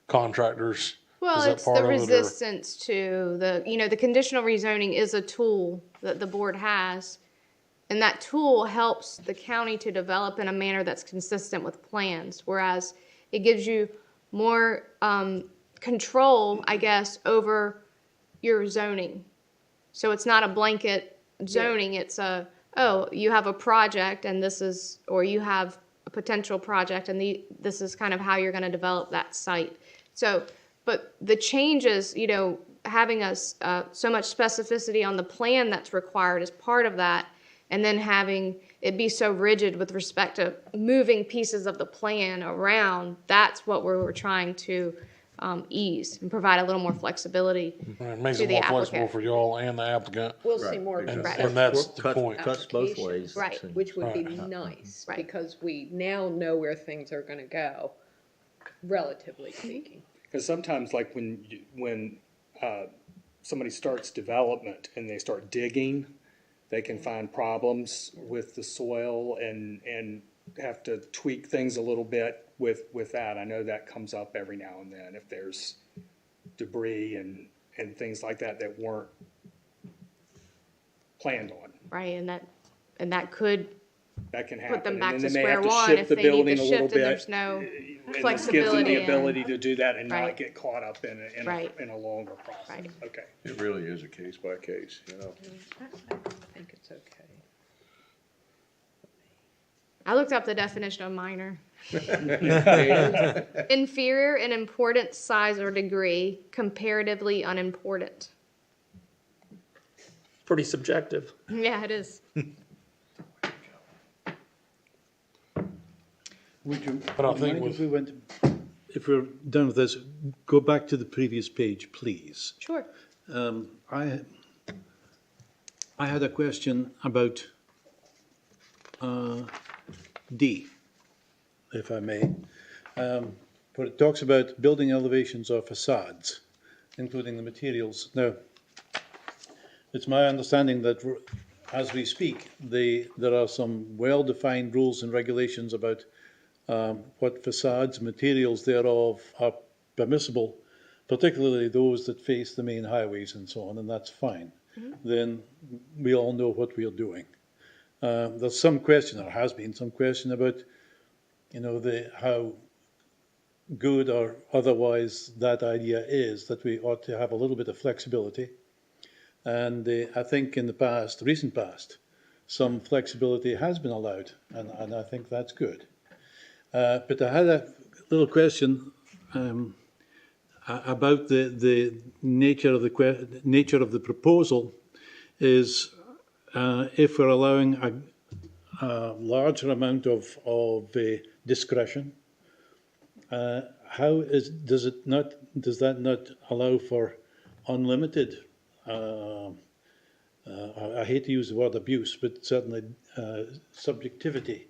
contractors. Well, Is that it's part the of it, or- resistance to the conditional rezoning is a tool that the board has. And that tool helps the county to develop in a manner that's consistent with plans, whereas it gives you more control, I guess, over your zoning. So it's not a blanket zoning, it's you have a project and this is, or you have a potential project and this is kind of how you're gonna develop that site. So, but the changes, having us, so much specificity on the plan that's required as part of that, and then having it be so rigid with respect to moving pieces of the plan around, that's what we're trying to ease and provide a little more flexibility Right, it makes to it the more flexible applicant. for y'all and the applicant, We'll see more and, Right. and that's the Cuts- point. Cuts both ways. Right. which would be Right. nice, Right. because we now know where things are gonna go, relatively speaking. Because sometimes, like when somebody starts development and they start digging, they can find problems with the soil and have to tweak things a little bit with that. I know that comes up every now and then if there's debris and things like that that weren't planned on. Right, and that could That can happen. put them And back then to they may square have to one shift if the they need building to a little shift and bit, there's no and this gives them flexibility the in- ability to do that and not Right. get caught up in Right. a longer process. Right. Okay. It really is a case by case, I think it's okay. I looked up the definition of minor. Inferior in importance, size, or degree, comparatively unimportant. Pretty subjective. Yeah, it is. Would you But I think mind with- if we went, if we're done with this, go back to the previous page, please. Sure. I had a question about D, if I may. Where it talks about building elevations or facades, including the materials. Now, it's my understanding that as we speak, there are some well-defined rules and regulations about what facades, materials thereof are permissible, particularly those that face the main highways and so on, and that's fine. Then we all know what we are doing. There's some question, or has been some question about, how good or otherwise that idea is, that we ought to have a little bit of flexibility. And I think in the past, recent past, some flexibility has been allowed, and I think that's good. But I had a little question about the nature of the proposal. Is if we're allowing a larger amount of discretion, does that not allow for unlimited? I hate to use the word abuse, but certainly subjectivity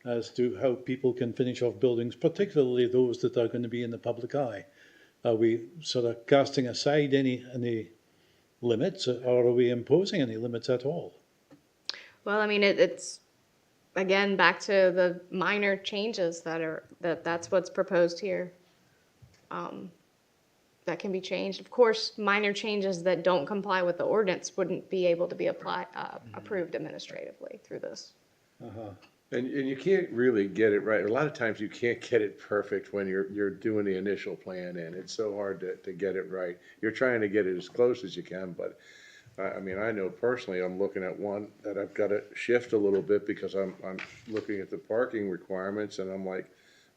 as to how people can finish off buildings, particularly those that are going to be in the public eye. Are we sort of casting aside any limits, or are we imposing any limits at all? Well, I mean, it's, again, back to the minor changes that's what's proposed here. That can be changed. Of course, minor changes that don't comply with the ordinance wouldn't be able to be approved administratively through this. And you can't really get it right. A lot of times you can't get it perfect when you're doing the initial plan, and it's so hard to get it right. You're trying to get it as close as you can, but I mean, I know personally, I'm looking at one that I've got to shift a little bit because I'm looking at the parking requirements, and I'm like,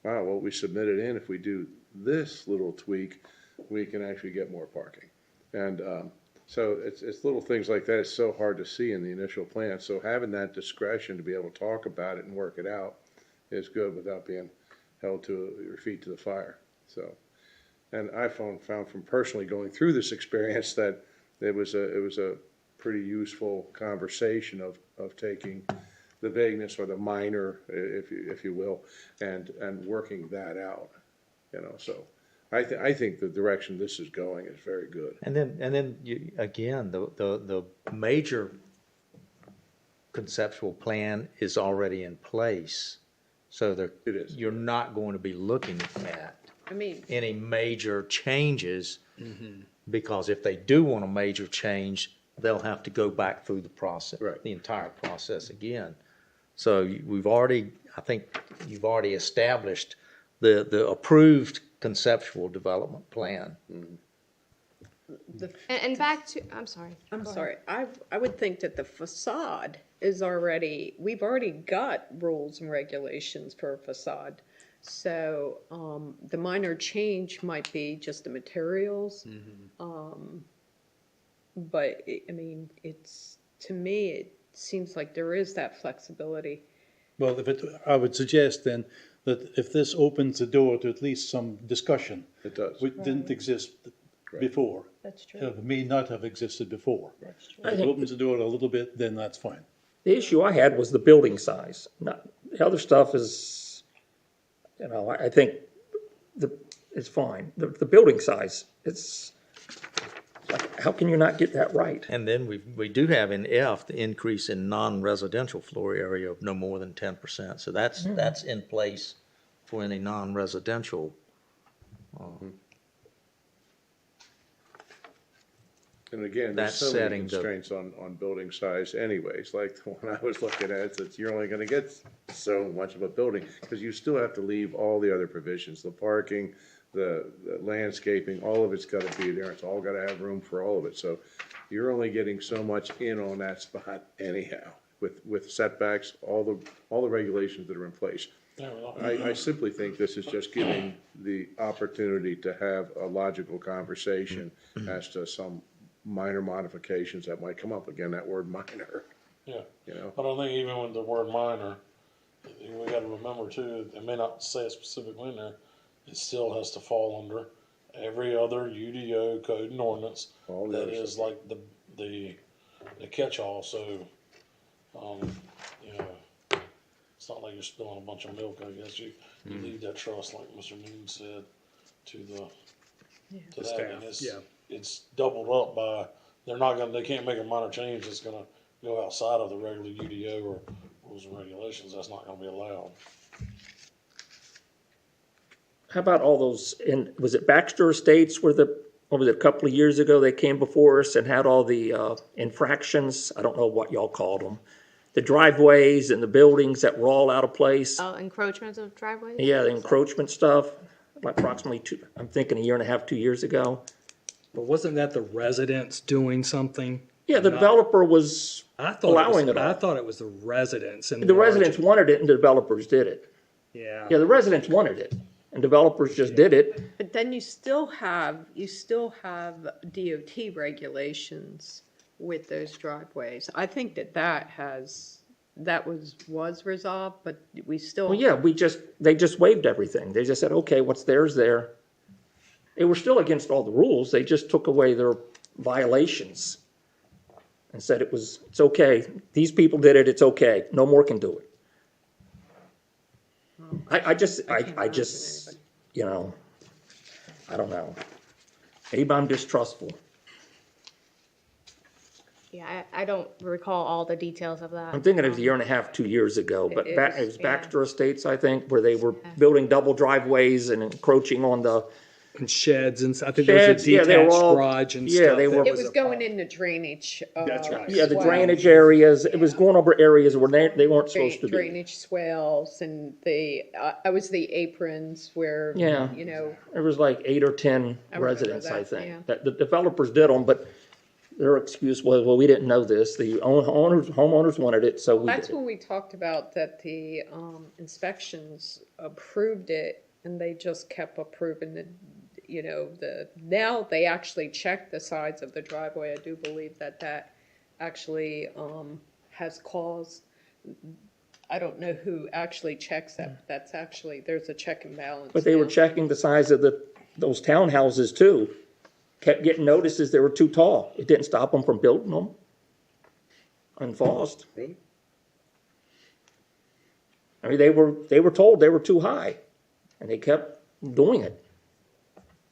wow, well, we submitted in, if we do this little tweak, we can actually get more parking. And so it's little things like that. It's so hard to see in the initial plan. So having that discretion to be able to talk about it and work it out is good without being held to your feet to the fire. So, and I found from personally going through this experience that it was a pretty useful conversation of taking the vagueness or the minor, if you will, and working that out. So I think the direction this is going is very good. And then you, again, the major conceptual plan is already in place. So It is. you're not going to be looking at I mean, any major changes, because if they do want a major change, they'll have to go back through the process, Right. the entire process again. So I think you've already established the approved conceptual development plan. And back to, I'm sorry. I'm Go ahead. sorry, I would think that the facade is already, we've already got rules and regulations for a facade. So, the minor change might be just the materials. But, I mean, it's, to me, it seems like there is that flexibility. Well, I would suggest then that if this opens the door to at least some discussion. It does. Which didn't exist before. That's true. It may not have existed before. That's true. If it opens the door a little bit, then that's fine. The issue I had was the building size. Not, the other stuff is, you know, I think it's fine. The building size, it's, like, how can you not get that right? And then we do have in F, the increase in non-residential floor area of no more than 10%. So that's in place for any non-residential. And again, there's That's so many setting the- constraints on building size anyways, like the one I was looking at, that you're only gonna get so much of a building, because you still have to leave all the other provisions, the parking, the landscaping, all of it's gotta be there, it's all gotta have room for all of it, so you're only getting so much in on that spot anyhow, with setbacks, all the regulations that are in place. I simply think this is just giving the opportunity to have a logical conversation as to some minor modifications that might come up. Again, that word minor, Yeah, you know? but I think even with the word minor, we gotta remember too, it may not say it specifically in there, it still has to fall under every other UDO code and ordinance All the that other is stuff. like the catch-all, so, you know, it's not like you're spilling a bunch of milk, I guess, you leave that trust, like Mr. Moon said, to that, staff, and it's, yeah. it's doubled up by, they can't make a minor change that's gonna go outside of the regular UDO or rules and regulations, that's not gonna be allowed. How about all those, was it Baxter Estates where what was it, a couple of years ago, they came before us and had all the infractions, I don't know what y'all called them, the driveways and the buildings that were all out of place? Oh, encroachments of driveways? Yeah, the encroachment stuff, like approximately I'm thinking a year and a half, 2 years ago. But wasn't that the residents doing something? Yeah, the developer was I thought allowing it I all. thought it was the residents and The residents wanted it and the developers did it. Yeah. Yeah, the residents wanted it and developers just did it. But then you still have DOT regulations with those driveways. I think that was resolved, but we still. Well, yeah, they just waived everything. They just said, okay, what's theirs there. They were still against all the rules. They just took away their violations and said it's okay. These people did it, it's okay. No more can do it. I just, you know, I don't know. Maybe I'm distrustful. Yeah, I don't recall all the details of I'm that. thinking it was a year and a half, 2 years ago, but It it is, was yeah. Baxter Estates, I think, where they were building double driveways and encroaching on the And sheds and I think there was sheds. a Yeah, they were detached all, garage and yeah, stuff. they that were. It was a going problem. in the drainage. That's right. Yeah, the swales. drainage areas, it was going over areas where they weren't supposed to be. Drainage swales and I was the aprons where, Yeah. you know, There was like 8 or 10 I remember residents, I that, yeah. think. That the developers did them, but their excuse was, well, we didn't know this. The homeowners wanted it, so we that's did it. when we talked about that the inspections approved it and they just kept approving the, you know, now they actually check the sides of the driveway. I do believe that actually has caused, I don't know who actually checks that. That's actually, there's a check and balance. But they were now. checking the size of those townhouses too. Kept getting notices they were too tall. It didn't stop them from building them. Unenforced. Really? I mean, they were told they were too high, and they kept doing it.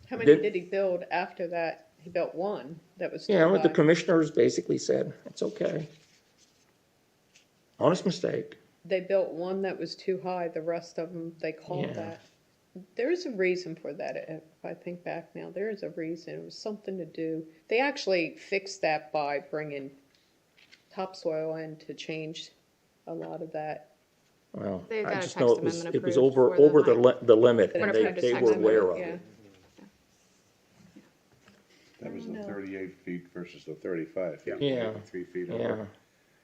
How many Did- did he build after that? He built one that was too Yeah, what the high. commissioners basically said, it's okay. Honest mistake. They built one that was too high, the rest of them, they called Yeah. that. There is a reason for that, if I think back now, there is a reason, it was something to do. They actually fixed that by bringing topsoil in to change a lot of that. Well, They've got I a just text know amendment it was approved over, for the over night. the limit, Been and approved as they text were aware of amendment, it. That was the 38 feet versus the 35 feet. Yeah. 3 feet Yeah, over.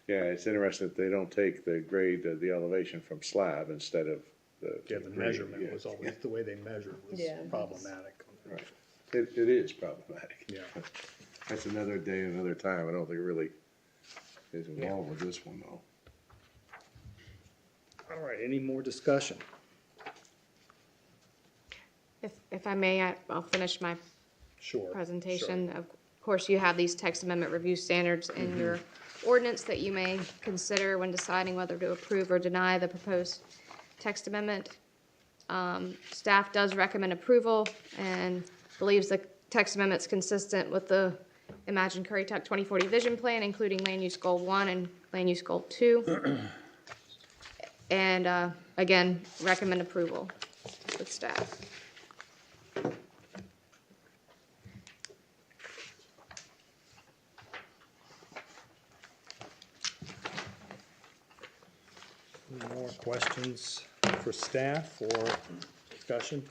Yeah, it's interesting that they don't take the grade, the elevation from slab instead of the. Yeah, the grade. measurement Yeah, was always, the way they measured was Yeah. problematic. Right. It is problematic. Yeah. That's another day, another time. I don't think it really is involved with this one, though. All right, any more discussion? If I may, I'll finish my Sure. presentation. Of course, you have these text amendment review standards in your ordinance that you may consider when deciding whether to approve or deny the proposed text amendment. Staff does recommend approval and believes the text amendment's consistent with the Imagine Currituck 2040 Vision Plan, including Land Use Goal 1 and Land Use Goal 2. And again, recommend approval with staff. Any more questions for staff or discussion?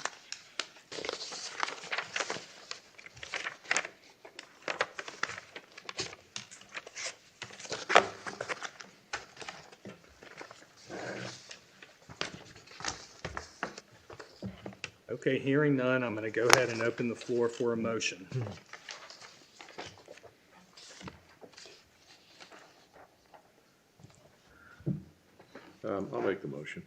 Okay, hearing none, I'm going to go ahead and open the floor for a motion. I'll make the motion.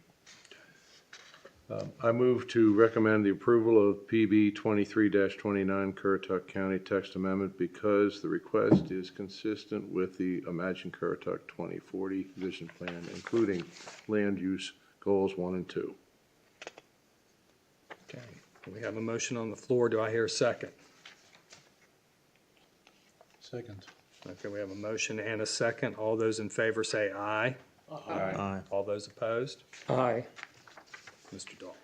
I move to recommend the approval of PB 23-29 Currituck County Text Amendment because the request is consistent with the Imagine Currituck 2040 Vision Plan, including land use goals 1 and 2. Okay, we have a motion on the floor. Do I hear a second? Second. Okay, we have a motion and a second. All those in favor say aye. Aye. All those opposed? aye. Mr. Dahl.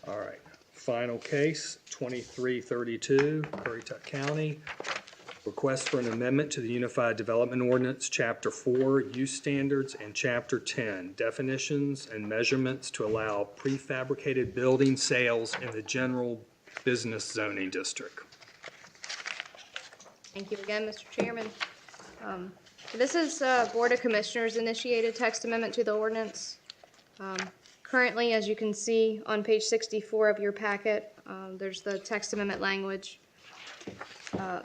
All right, final case, 2332, Currituck County. Request for an amendment to the Unified Development Ordinance, Chapter 4, Use Standards, and Chapter 10, Definitions and Measurements to allow prefabricated building sales in the General Business Zoning District. Thank you again, Mr. Chairman. This is a Board of Commissioners initiated text amendment to the ordinance. Currently, as you can see on page 64 of your packet, there's the text amendment language.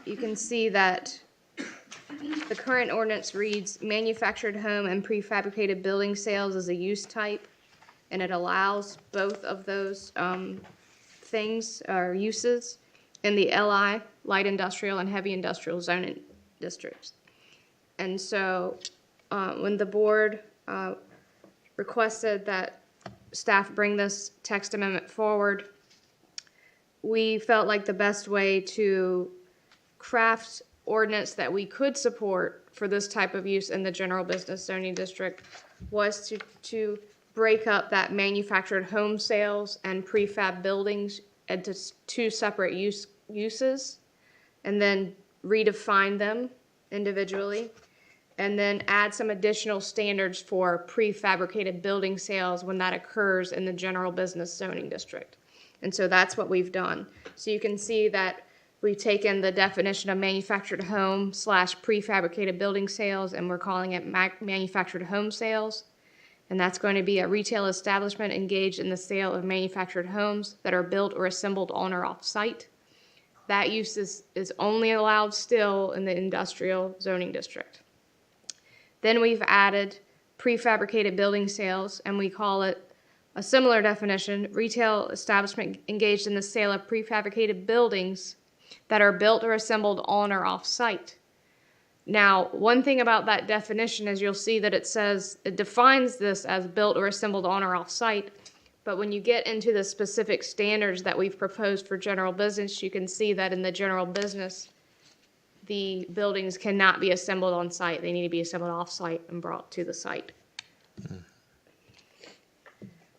You can see that the current ordinance reads manufactured home and prefabricated building sales as a use type, and it allows both of those things or uses in the LI, light industrial and heavy industrial zoning districts. And so when the board requested that staff bring this text amendment forward, we felt like the best way to craft ordinance that we could support for this type of use in the general business zoning district was to break up that manufactured home sales and prefab buildings into two separate uses, and then redefine them individually, and then add some additional standards for prefabricated building sales when that occurs in the general business zoning district. And so that's what we've done. So you can see that we've taken the definition of manufactured home / prefabricated building sales, and we're calling it manufactured home sales. And that's going to be a retail establishment engaged in the sale of manufactured homes that are built or assembled on or off site. That use is only allowed still in the industrial zoning district. Then we've added prefabricated building sales, and we call it a similar definition, retail establishment engaged in the sale of prefabricated buildings that are built or assembled on or off site. Now, one thing about that definition is you'll see that it defines this as built or assembled on or off site, but when you get into the specific standards that we've proposed for general business, you can see that in the general business, the buildings cannot be assembled on site. They need to be assembled off site and brought to the site.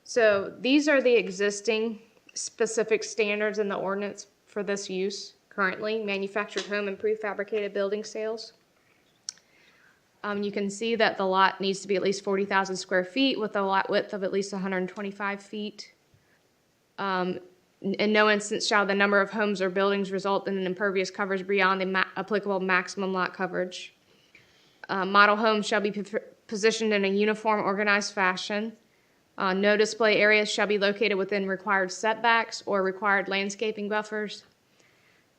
So these are the existing specific standards in the ordinance for this use currently, manufactured home and prefabricated building sales. You can see that the lot needs to be at least 40,000 square feet with a lot width of at least 125 feet. In no instance shall the number of homes or buildings result in an impervious coverage beyond the applicable maximum lot coverage. Model homes shall be positioned in a uniform, organized fashion. No display areas shall be located within required setbacks or required landscaping buffers.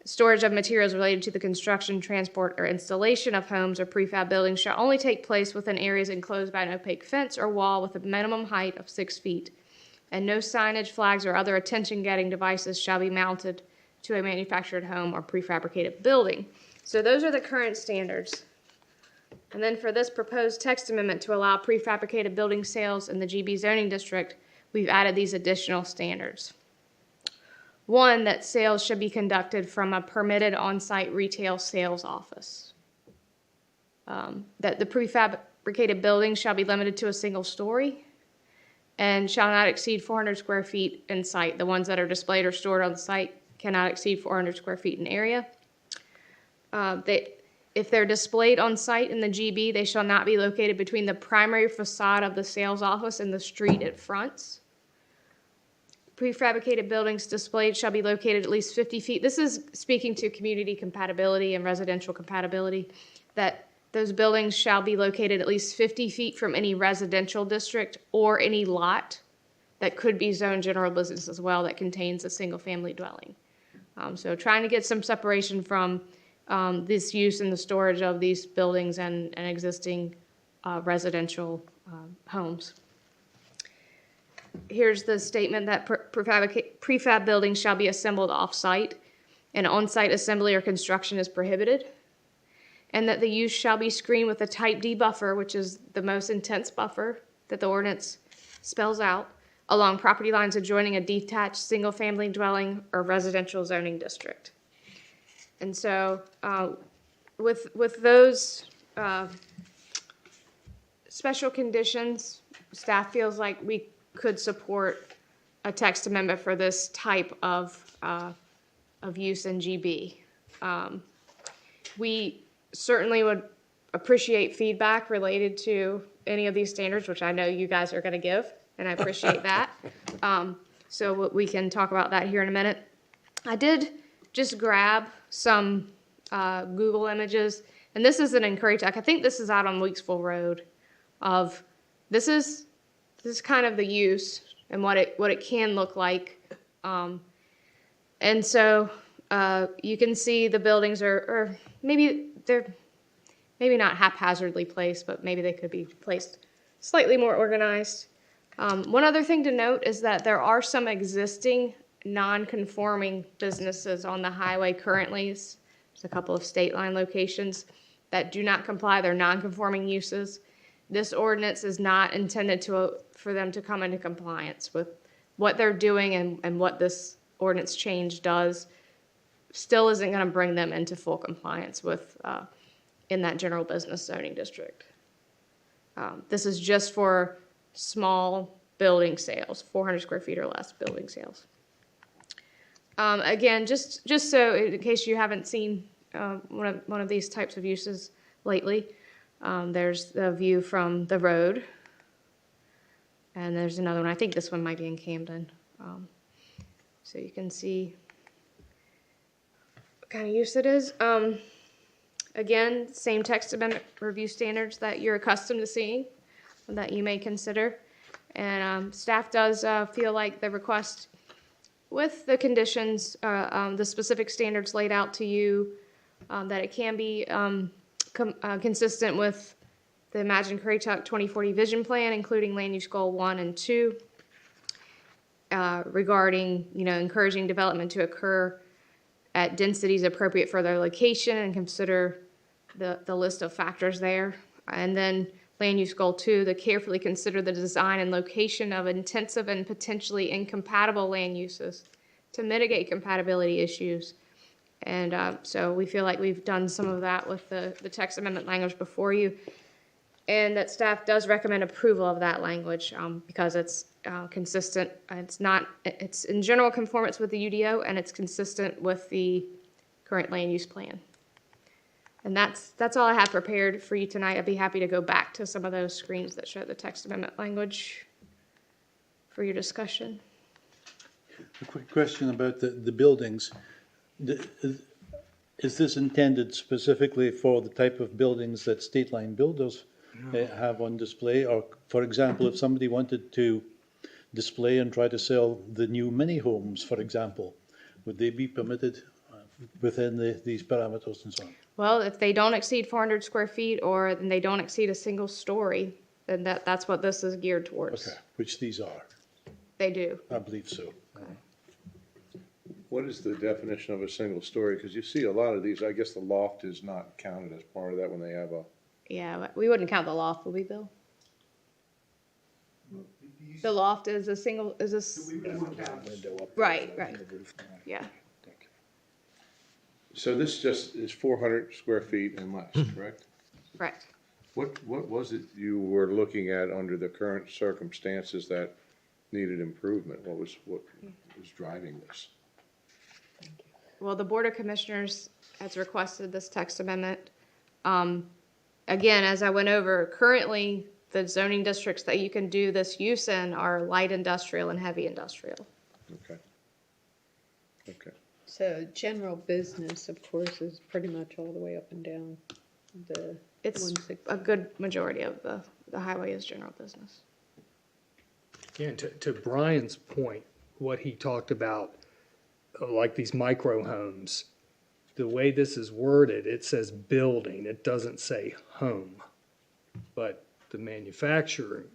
Storage of materials related to the construction, transport, or installation of homes or prefab buildings shall only take place within areas enclosed by an opaque fence or wall with a minimum height of 6 feet. And no signage, flags, or other attention-getting devices shall be mounted to a manufactured home or prefabricated building. So those are the current standards. And then for this proposed text amendment to allow prefabricated building sales in the GB zoning district, we've added these additional standards. One, that sales should be conducted from a permitted on-site retail sales office. That the prefabricated building shall be limited to a single story and shall not exceed 400 square feet in site. The ones that are displayed or stored on the site cannot exceed 400 square feet in area. If they're displayed on site in the GB, they shall not be located between the primary facade of the sales office and the street it fronts. Prefabricated buildings displayed shall be located at least 50 feet. This is speaking to community compatibility and residential compatibility, that those buildings shall be located at least 50 feet from any residential district or any lot that could be zoned general business as well that contains a single-family dwelling. So trying to get some separation from this use and the storage of these buildings and existing residential homes. Here's the statement that prefab buildings shall be assembled off-site, and on-site assembly or construction is prohibited, and that the use shall be screened with a type D buffer, which is the most intense buffer that the ordinance spells out, along property lines adjoining a detached single-family dwelling or residential zoning district. And so with those special conditions, staff feels like we could support a text amendment for this type of use in GB. We certainly would appreciate feedback related to any of these standards, which I know you guys are going to give, and I appreciate that. So we can talk about that here in a minute. I did just grab some Google images, and this isn't in Currituck. I think this is out on Weeksville Road. This is kind of the use and what it can look like. And so you can see the buildings are maybe they're not haphazardly placed, but maybe they could be placed slightly more organized. One other thing to note is that there are some existing non-conforming businesses on the highway currently. There's a couple of state line locations that do not comply. They're non-conforming uses. This ordinance is not intended for them to come into compliance with what they're doing, and what this ordinance change does still isn't going to bring them into full compliance with in that general business zoning district. This is just for small building sales, 400 square feet or less building sales. Again, just so in case you haven't seen one of these types of uses lately, there's the view from the road, and there's another one. I think this one might be in Camden. So you can see what kind of use it is. Again, same text amendment review standards that you're accustomed to seeing that you may consider. And staff does feel like the request with the conditions, the specific standards laid out to you, that it can be consistent with the Imagine Currituck 2040 Vision Plan, including Land Use Goal 1 and 2, regarding encouraging development to occur at densities appropriate for their location, and consider the list of factors there. And then Land Use Goal 2, to carefully consider the design and location of intensive and potentially incompatible land uses to mitigate compatibility issues. And so we feel like we've done some of that with the text amendment language before you, and that staff does recommend approval of that language because it's consistent, it's not, it's in general conformance with the UDO, and it's consistent with the current land use plan. And that's all I have prepared for you tonight. I'd be happy to go back to some of those screens that show the text amendment language for your discussion. A quick question about the buildings. Is this intended specifically for the type of buildings that State Line builders have on display? Or, for example, if somebody wanted to display and try to sell the new mini homes, for example, would they be permitted within these parameters and so on? Well, if they don't exceed 400 square feet or then they don't exceed a single story, then that's what this is geared towards. Okay, which these are, They do. I believe so. What is the definition of a single story? Because you see a lot of these, I guess the loft is not counted as part of that when they have a, Yeah, we wouldn't count the loft, would we, Bill? The loft is a single, is this? Right, right. Yeah. so this just is 400 square feet and less, correct? Correct. What was it you were looking at under the current circumstances that needed improvement? What was driving this? Well, the Board of Commissioners has requested this text amendment. Again, as I went over, currently, the zoning districts that you can do this use in are light industrial and heavy industrial. Okay. Okay. So general business, of course, is pretty much all the way up and down the It's 160. a good majority of the highway is general business. Again, to Brian's point, what he talked about, like these micro homes, the way this is worded, it says building, it doesn't say home. But the manufacturer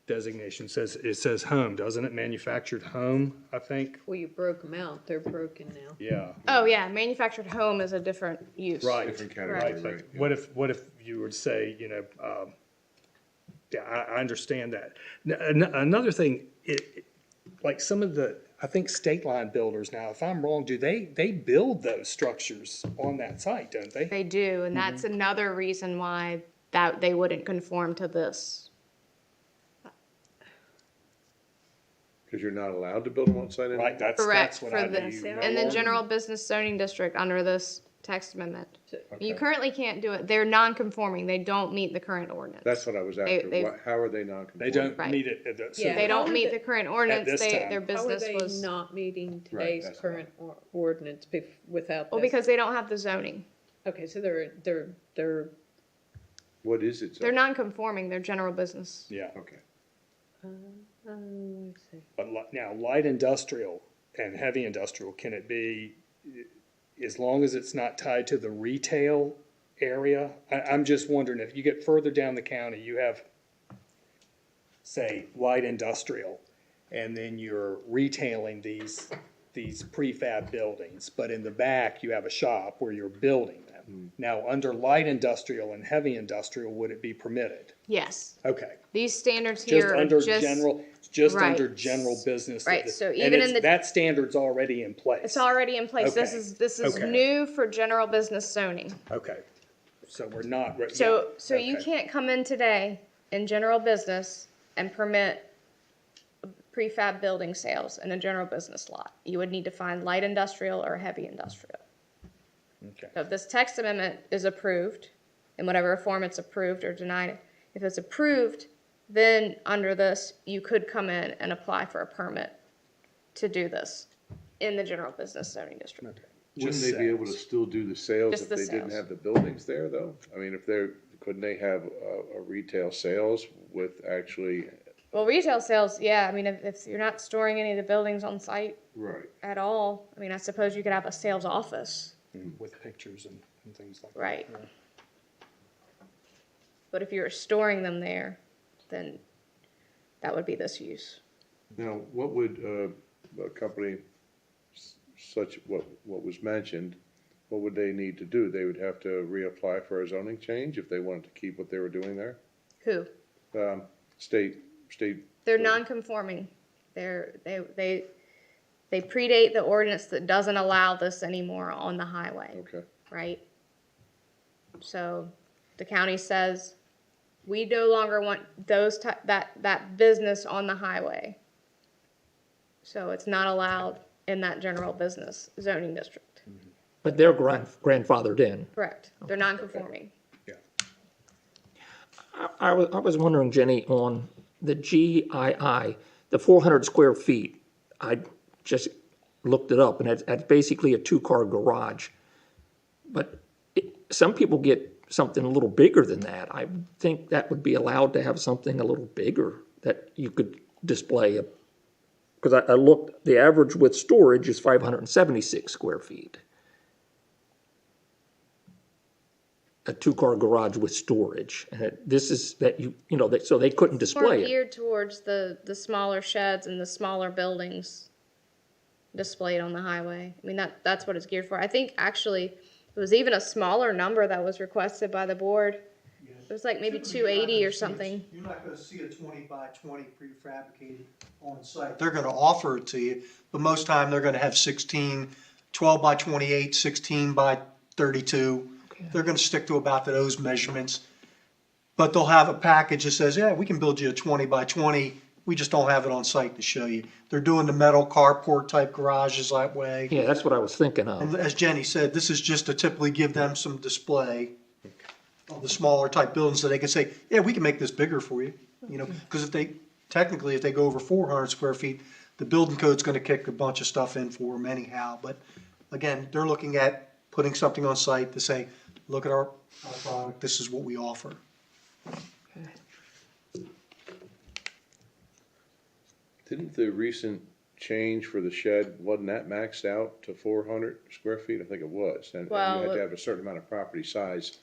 designation says, it says home, doesn't it? Manufactured home, I think? Well, you broke them out. They're broken now. Yeah. Oh, yeah, manufactured home is a different use. Right. Different category, Right. But right. what if you would say, yeah, I understand that. Another thing, like some of the, I think State Line builders now, if I'm wrong, they build those structures on that site, don't they? They do, and that's another reason why that they wouldn't conform to this. Because you're not allowed to build them on site anymore? Right, that's Correct, what for I the, do. in the general business zoning district under this text amendment. You Okay. currently can't do it. They're non-conforming. They don't meet the current ordinance. That's what I was after. they- How are they non-conforming? They don't Right. meet it. So Yeah. They don't How meet are the current ordinance. this time. Their How are business they was, not meeting Right, today's that's current ordinance without this? well, because they don't have the zoning. Okay, so they're, What is it? They're non-conforming. They're general business. Yeah, Okay. I see. but now, light industrial and heavy industrial, can it be, as long as it's not tied to the retail area? I'm just wondering, if you get further down the county, you have, say, light industrial, and then you're retailing these prefab buildings, but in the back, you have a shop where you're building them. Now, under light industrial and heavy industrial, would it be permitted? Yes. Okay. These standards Just here are under just, general, just Right. under general business. Right, so And even it's- in the- that standard's already in place. it's already in place. This Okay. is Okay. new for general business zoning. Okay, so we're not, So, yeah, so you okay. can't come in today in general business and permit prefab building sales in a general business lot. You would need to find light industrial or heavy industrial. Okay. So if this text amendment is approved, in whatever form it's approved or denied, if it's approved, then under this, you could come in and apply for a permit to do this in the general business zoning district. Wouldn't Just they be able to sales. still do the sales Just if the they didn't sales. have the buildings there, though? I mean, couldn't they have a retail sales with actually, Well, retail sales, yeah, I mean, if you're not storing any of the buildings on site right? at all, I mean, I suppose you could have a sales office, With pictures and things like that. right? Yeah. But if you're storing them there, then that would be this use. Now, what would a company such, what was mentioned, what would they need to do? They would have to reapply for a zoning change if they wanted to keep what they were doing there? Who? State, They're non-conforming. They predate the ordinance that doesn't allow this anymore on the highway, okay. right? So the county says we no longer want that business on the highway. So it's not allowed in that general business zoning district. But they're grandfathered in. Correct. They're non-conforming. I was wondering, Jenny, on the GII, the 400 square feet, I just looked it up, and it's basically a two-car garage. But some people get something a little bigger than that. I think that would be allowed to have something a little bigger that you could display. Because I looked, the average with storage is 576 square feet. A two-car garage with storage, and this is that so they couldn't More display it. geared towards the smaller sheds and the smaller buildings displayed on the highway. I mean, that's what it's geared for. I think actually it was even a smaller number that was requested by the board. It was like maybe 280 or something. You're not gonna see a 20 by 20 prefabricated on site. They're gonna offer it to you, but most time they're gonna have 16, 12 by 28, 16 by 32. They're gonna stick to about those measurements. But they'll have a package that says, yeah, we can build you a 20 by 20. We just don't have it on site to show you. They're doing the metal carport type garages that way. Yeah, that's what I was thinking of. And as Jenny said, this is just to typically give them some display of the smaller type buildings so they can say, yeah, we can make this bigger for you. Because if they go over 400 square feet, the building code's gonna kick a bunch of stuff in for them anyhow. But again, they're looking at putting something on site to say, look at our product, this is what we offer. Didn't the recent change for the shed, wasn't that maxed out to 400 square feet? I think it was. And you had to have a certain amount of property size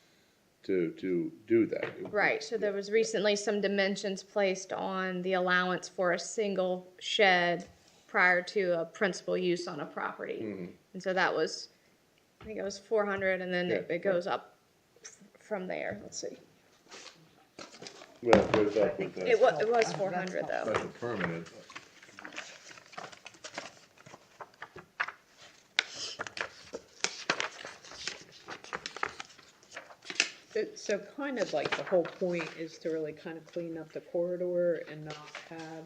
to do that. Right, so there was recently some dimensions placed on the allowance for a single shed prior to a principal use on a property. And so that was, I think it was 400, and then it goes up from there. Let's see. Well, it goes up with the It was 400 though. special permit. So kind of like the whole point is to really kind of clean up the corridor and not have,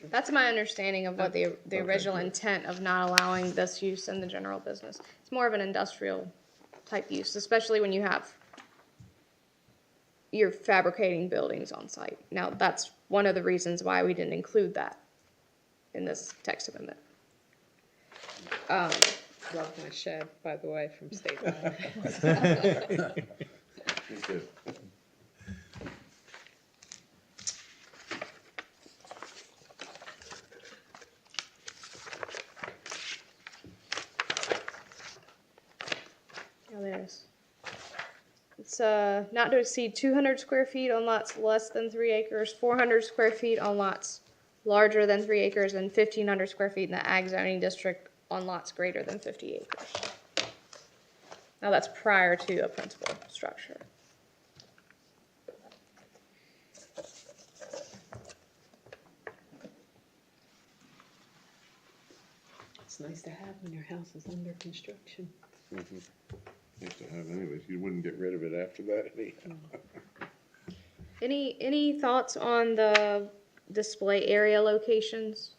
That's my understanding of what the original intent of not allowing this use in the general business. It's more of an industrial type use, especially when you're fabricating buildings on site. Now, that's one of the reasons why we didn't include that in this text amendment. love my shed, by the way, from State Line. Me too. Oh, there it is. It's not to exceed 200 square feet on lots less than 3 acres, 400 square feet on lots larger than 3 acres, and 1,500 square feet in the ag zoning district on lots greater than 50 acres. Now that's prior to a principal structure. It's nice to have when your house is under construction. Used to have anyways. You wouldn't get rid of it after that anyhow. Any thoughts on the display area locations?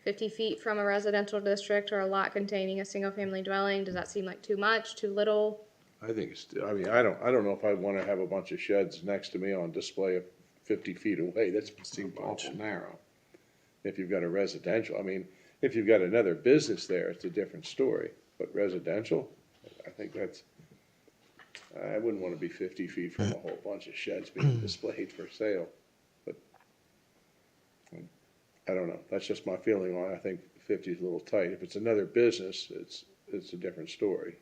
50 feet from a residential district or a lot containing a single-family dwelling, does that seem like too much, too little? I think it's, I mean, I don't know if I'd wanna have a bunch of sheds next to me on display 50 feet away. That seems awful narrow. If you've got a residential, I mean, if you've got another business there, it's a different story. But residential, I think that's, I wouldn't wanna be 50 feet from a whole bunch of sheds being displayed for sale. But I don't know. That's just my feeling on it. I think 50 is a little tight. If it's another business, it's a different story.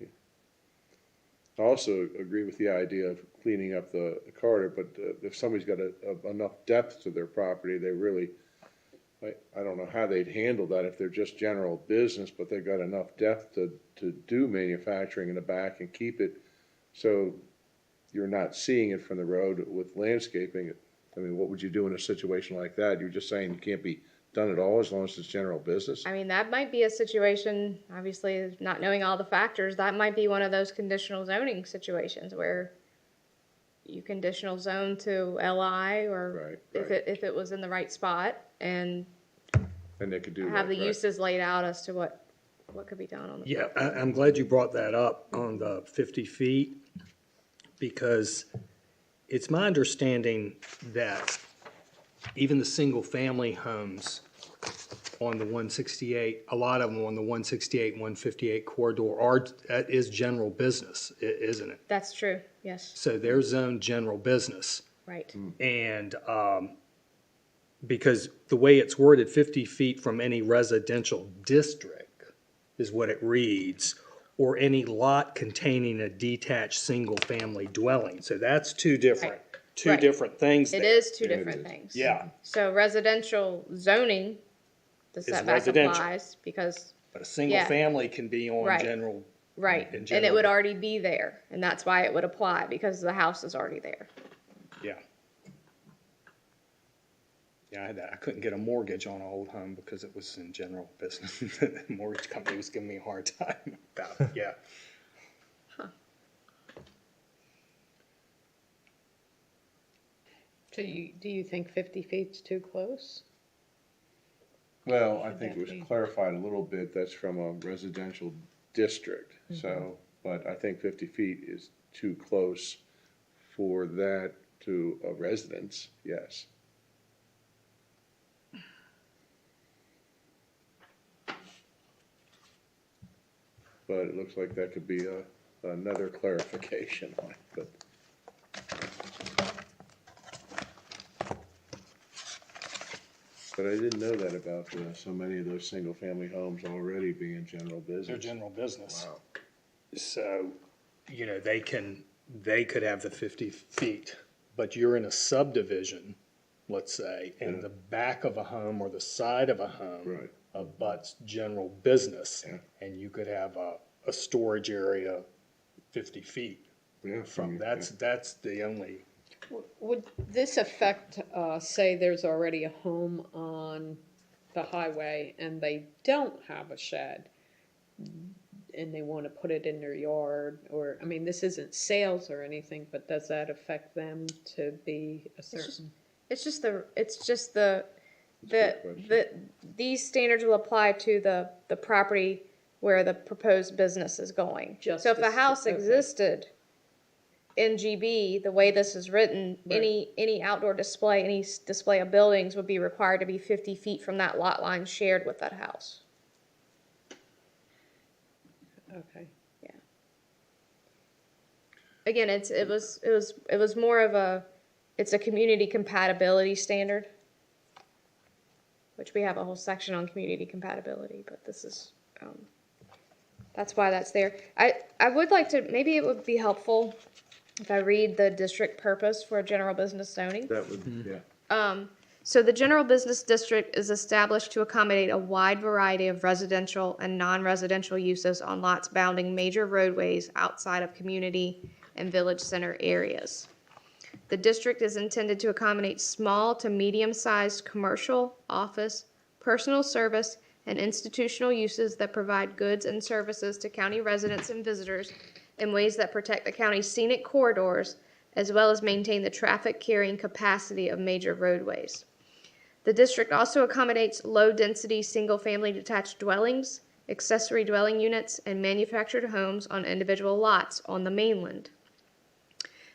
I also agree with the idea of cleaning up the corridor, but if somebody's got enough depth to their property, they really, I don't know how they'd handle that if they're just general business, but they've got enough depth to do manufacturing in the back and keep it so you're not seeing it from the road with landscaping. I mean, what would you do in a situation like that? You're just saying it can't be done at all as long as it's general business? I mean, that might be a situation, obviously, not knowing all the factors, that might be one of those conditional zoning situations where you conditional zone to LI or Right, if it was in the right spot and And they could do that, have the right. uses laid out as to what could be done on the Yeah, property. I'm glad you brought that up on the 50 feet, because it's my understanding that even the single-family homes on the 168, a lot of them on the 168 and 158 corridor that is general business, isn't it? That's true, yes, So they're zoned general business. right. And because the way it's worded, 50 feet from any residential district is what it reads, or any lot containing a detached single-family dwelling. So that's two different Right. things It there. is two different things. Yeah, So residential zoning, the setback residential. applies because, but a single-family can be on Right. general. right, In and it general. would already be there, and that's why it would apply, because the house is already there. Yeah. Yeah, I had that. I couldn't get a mortgage on an old home because it was in general business. The mortgage company was giving me a hard time about it, yeah. So do you think 50 feet's too close? Well, I Should think that it was be- clarified a little bit, that's from a residential district, so, but I think 50 feet is too close for that to a residence, yes. But it looks like that could be another clarification on it, but. But I didn't know that about so many of those single-family homes already being general business. They're general business. Wow. So, they could have the 50 feet, but you're in a subdivision, let's say, and Yeah. the back of a home or the side of a home Right. abuts general business. Yeah. And you could have a storage area 50 feet Yeah, from, that's the only, Would this affect, say there's already a home on the highway and they don't have a shed and they want to put it in their yard, or, I mean, this isn't sales or anything, but does that affect them to be a certain? It's just the, good these standards will apply to the property where the proposed business is going. Just So if a this- house okay. existed in GB, the way this is written, any outdoor display, any display of buildings would be required to be 50 feet from that lot line shared with that house. Okay. Again, it was more of it's a community compatibility standard, which we have a whole section on community compatibility, but this is, that's why that's there. I would like to, maybe it would be helpful if I read the district purpose for general business zoning. That would, yeah. So the general business district is established to accommodate a wide variety of residential and non-residential uses on lots bounding major roadways outside of community and village center areas. The district is intended to accommodate small to medium-sized commercial, office, personal service, and institutional uses that provide goods and services to county residents and visitors in ways that protect the county's scenic corridors, as well as maintain the traffic carrying capacity of major roadways. The district also accommodates low-density, single-family detached dwellings, accessory dwelling units, and manufactured homes on individual lots on the mainland.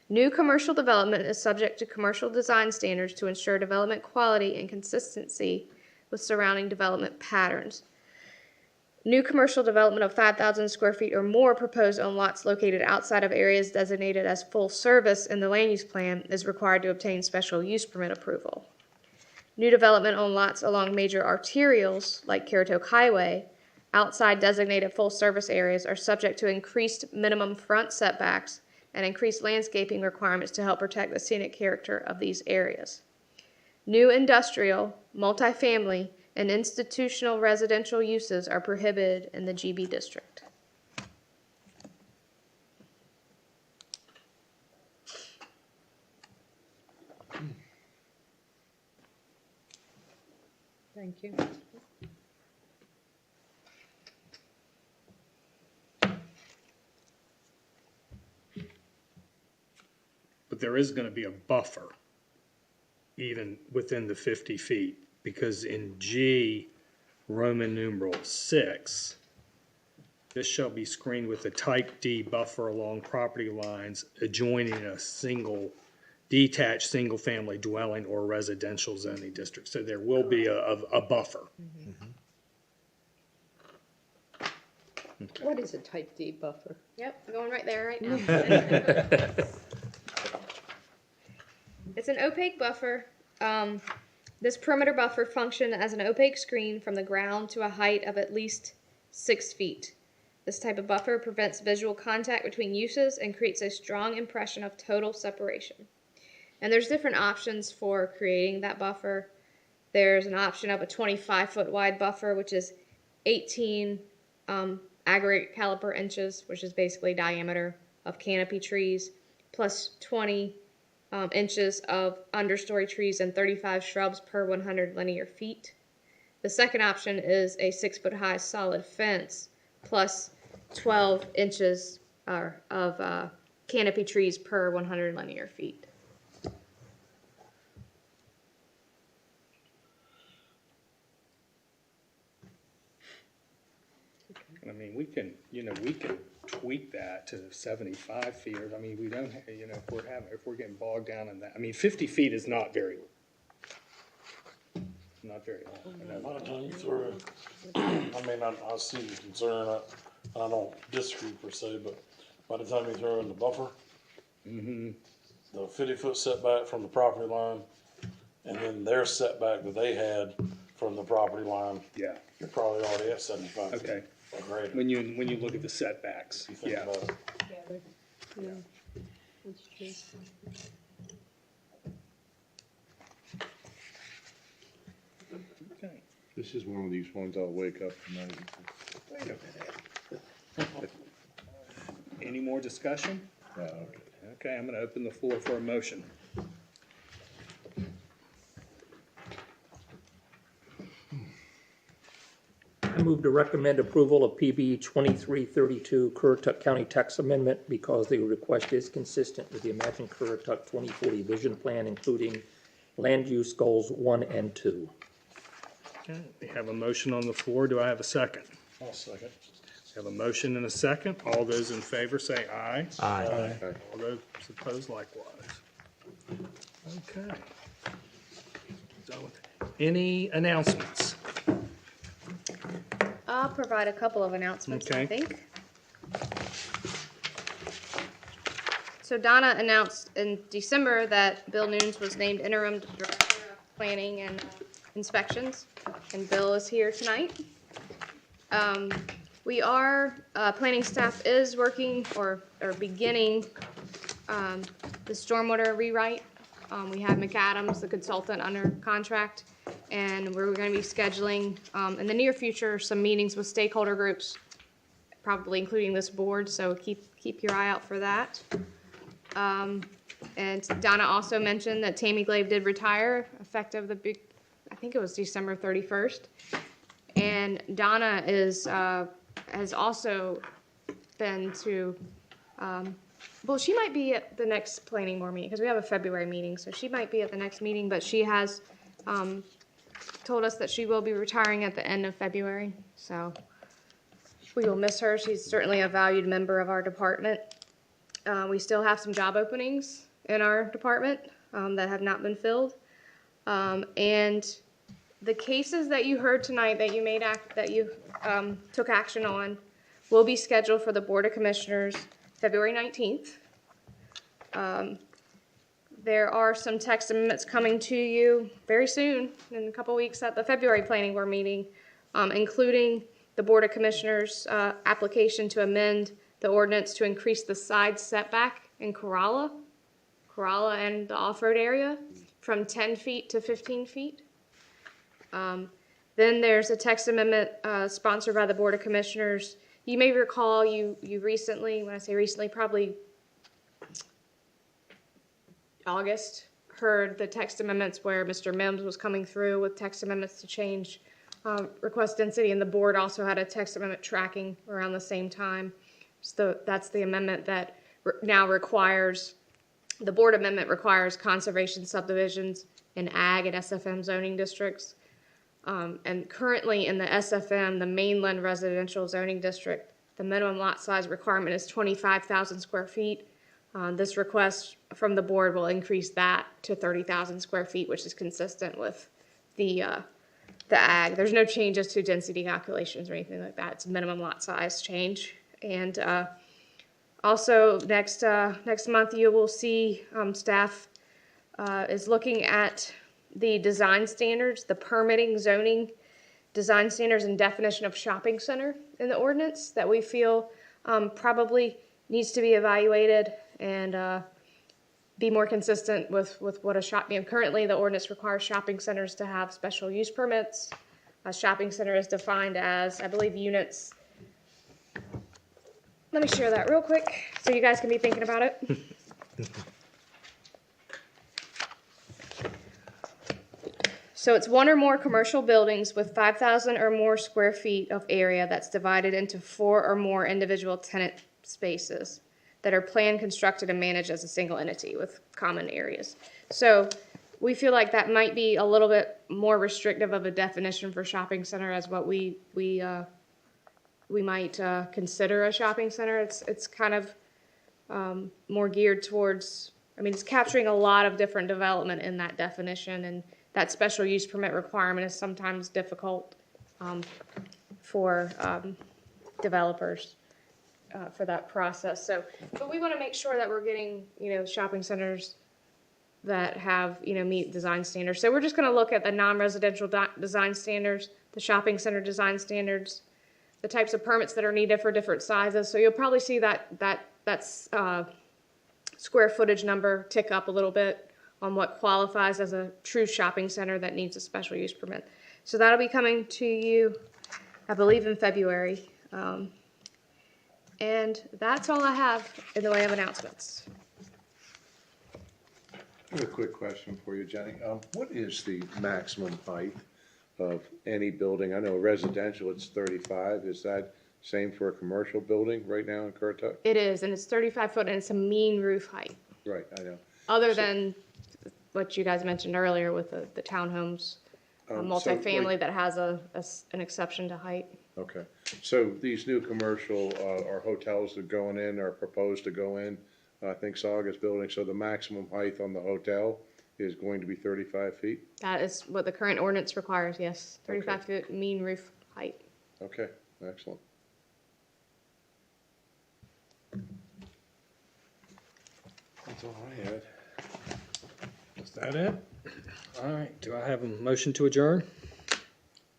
New commercial development is subject to commercial design standards to ensure development quality and consistency with surrounding development patterns. New commercial development of 5,000 square feet or more proposed on lots located outside of areas designated as full service in the land use plan is required to obtain special use permit approval. New development on lots along major arterials, like Currituck Highway, outside designated full service areas are subject to increased minimum front setbacks and increased landscaping requirements to help protect the scenic character of these areas. New industrial, multifamily, and institutional residential uses are prohibited in the GB district. Thank you. but there is gonna be a buffer even within the 50 feet, because in G, Roman numeral 6, this shall be screened with a type D buffer along property lines adjoining a detached single-family dwelling or residential zoning district. So there will be a buffer. What is a type D buffer? Yep, going right there right now. It's an opaque buffer. This perimeter buffer functions as an opaque screen from the ground to a height of at least 6 feet. This type of buffer prevents visual contact between uses and creates a strong impression of total separation. And there's different options for creating that buffer. There's an option of a 25-foot wide buffer, which is 18 aggregate caliper inches, which is basically diameter of canopy trees, plus 20 inches of understory trees and 35 shrubs per 100 linear feet. The second option is a 6-foot high solid fence plus 12 inches of canopy trees per 100 linear feet. I mean, we can tweak that to 75 feet. I mean, we don't, if we're getting bogged down in that. I mean, 50 feet is not very long. By the time you throw it, I mean, I see the concern, I don't disagree per se, but by the time you throw in the buffer, the 50-foot setback from the property line, and then their setback that they had from the property line, Yeah, you're probably already at 75 feet. okay. Or greater, When you look at the setbacks, if you think yeah. about it. Yeah, that's true. Okay. This is one of these ones I'll wake up tonight and say, Wait a minute. Any more discussion? "No, okay." Okay, I'm gonna open the floor for a motion. I move to recommend approval of PB 2332 Currituck County Tax Amendment because the request is consistent with the Imagine Currituck 2040 Vision Plan, including land use goals 1 and 2. Okay, we have a motion on the floor. Do I have a second? I'll second. We have a motion and a second. All those in favor say aye. Aye. All those opposed likewise. Okay. Done with it. Any announcements? I'll provide a couple of announcements, I Okay. think. So Donna announced in December that Bill Nunes was named interim director of planning and inspections, and Bill is here tonight. We are, planning staff is working or beginning the stormwater rewrite. We have McAdams, the consultant, under contract, and we're going to be scheduling in the near future some meetings with stakeholder groups, probably including this board. So keep your eye out for that. And Donna also mentioned that Tammy Glave did retire effective I think it was December 31st. And Donna has also been to, well, she might be at the next planning board meeting because we have a February meeting, so she might be at the next meeting, but she has told us that she will be retiring at the end of February, so we will miss her. She's certainly a valued member of our department. We still have some job openings in our department that have not been filled. And the cases that you heard tonight that you took action on will be scheduled for the Board of Commissioners February 19th. There are some text amendments coming to you very soon, in a couple weeks, at the February Planning Board meeting, including the Board of Commissioners' application to amend the ordinance to increase the side setback in Corolla and the off-road area from 10 feet to 15 feet. Then there's a text amendment sponsored by the Board of Commissioners. You may recall you recently, when I say recently, probably August, heard the text amendments where Mr. Mims was coming through with text amendments to change request density, and the board also had a text amendment tracking around the same time. So that's the amendment that now requires The board amendment requires conservation subdivisions in ag and SFM zoning districts. And currently in the SFM, the mainland residential zoning district, the minimum lot size requirement is 25,000 square feet. This request from the board will increase that to 30,000 square feet, which is consistent with the ag. There's no changes to density calculations or anything like that. It's a minimum lot size change. And also next month you will see staff is looking at the design standards, the permitting, zoning, design standards, and definition of shopping center in the ordinance that we feel probably needs to be evaluated and be more consistent with what a shop, currently the ordinance requires shopping centers to have special use permits. A shopping center is defined as, I believe, units. Let me share that real quick so you guys can be thinking about it. So it's one or more commercial buildings with 5,000 or more square feet of area that's divided into 4 or more individual tenant spaces that are planned, constructed, and managed as a single entity with common areas. So we feel like that might be a little bit more restrictive of a definition for shopping center as what we might consider a shopping center. It's kind of more geared towards, it's capturing a lot of different development in that definition, and that special use permit requirement is sometimes difficult for developers for that process. So, but we want to make sure that we're getting, shopping centers that have, meet design standards. So we're just going to look at the non-residential design standards, the shopping center design standards, the types of permits that are needed for different sizes. So you'll probably see that's square footage number tick up a little bit on what qualifies as a true shopping center that needs a special use permit. So that'll be coming to you, I believe, in February. And that's all I have in the way of announcements. I have a quick question for you, Jenny. What is the maximum height of any building? I know residential, it's 35. Is that same for a commercial building right now in Currituck? It is, and it's 35 foot, and it's a mean roof height. Right, I know. Other than what you guys mentioned earlier with the townhomes, multifamily that has an exception to height. Okay, so these new commercial, or hotels that going in or proposed to go in, I think Saga's building, so the maximum height on the hotel is going to be 35 feet? That is what the current ordinance requires, yes, 35 foot mean roof height. Okay, excellent. That's all I had. Is that it? All right, do I have a motion to adjourn?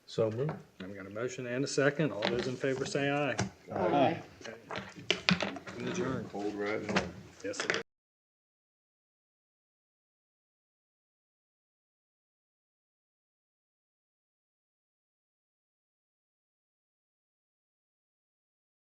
So moved. I've got a motion and a second. All those in favor say aye. Aye. And adjourn. Cold riding home. Yes, it is.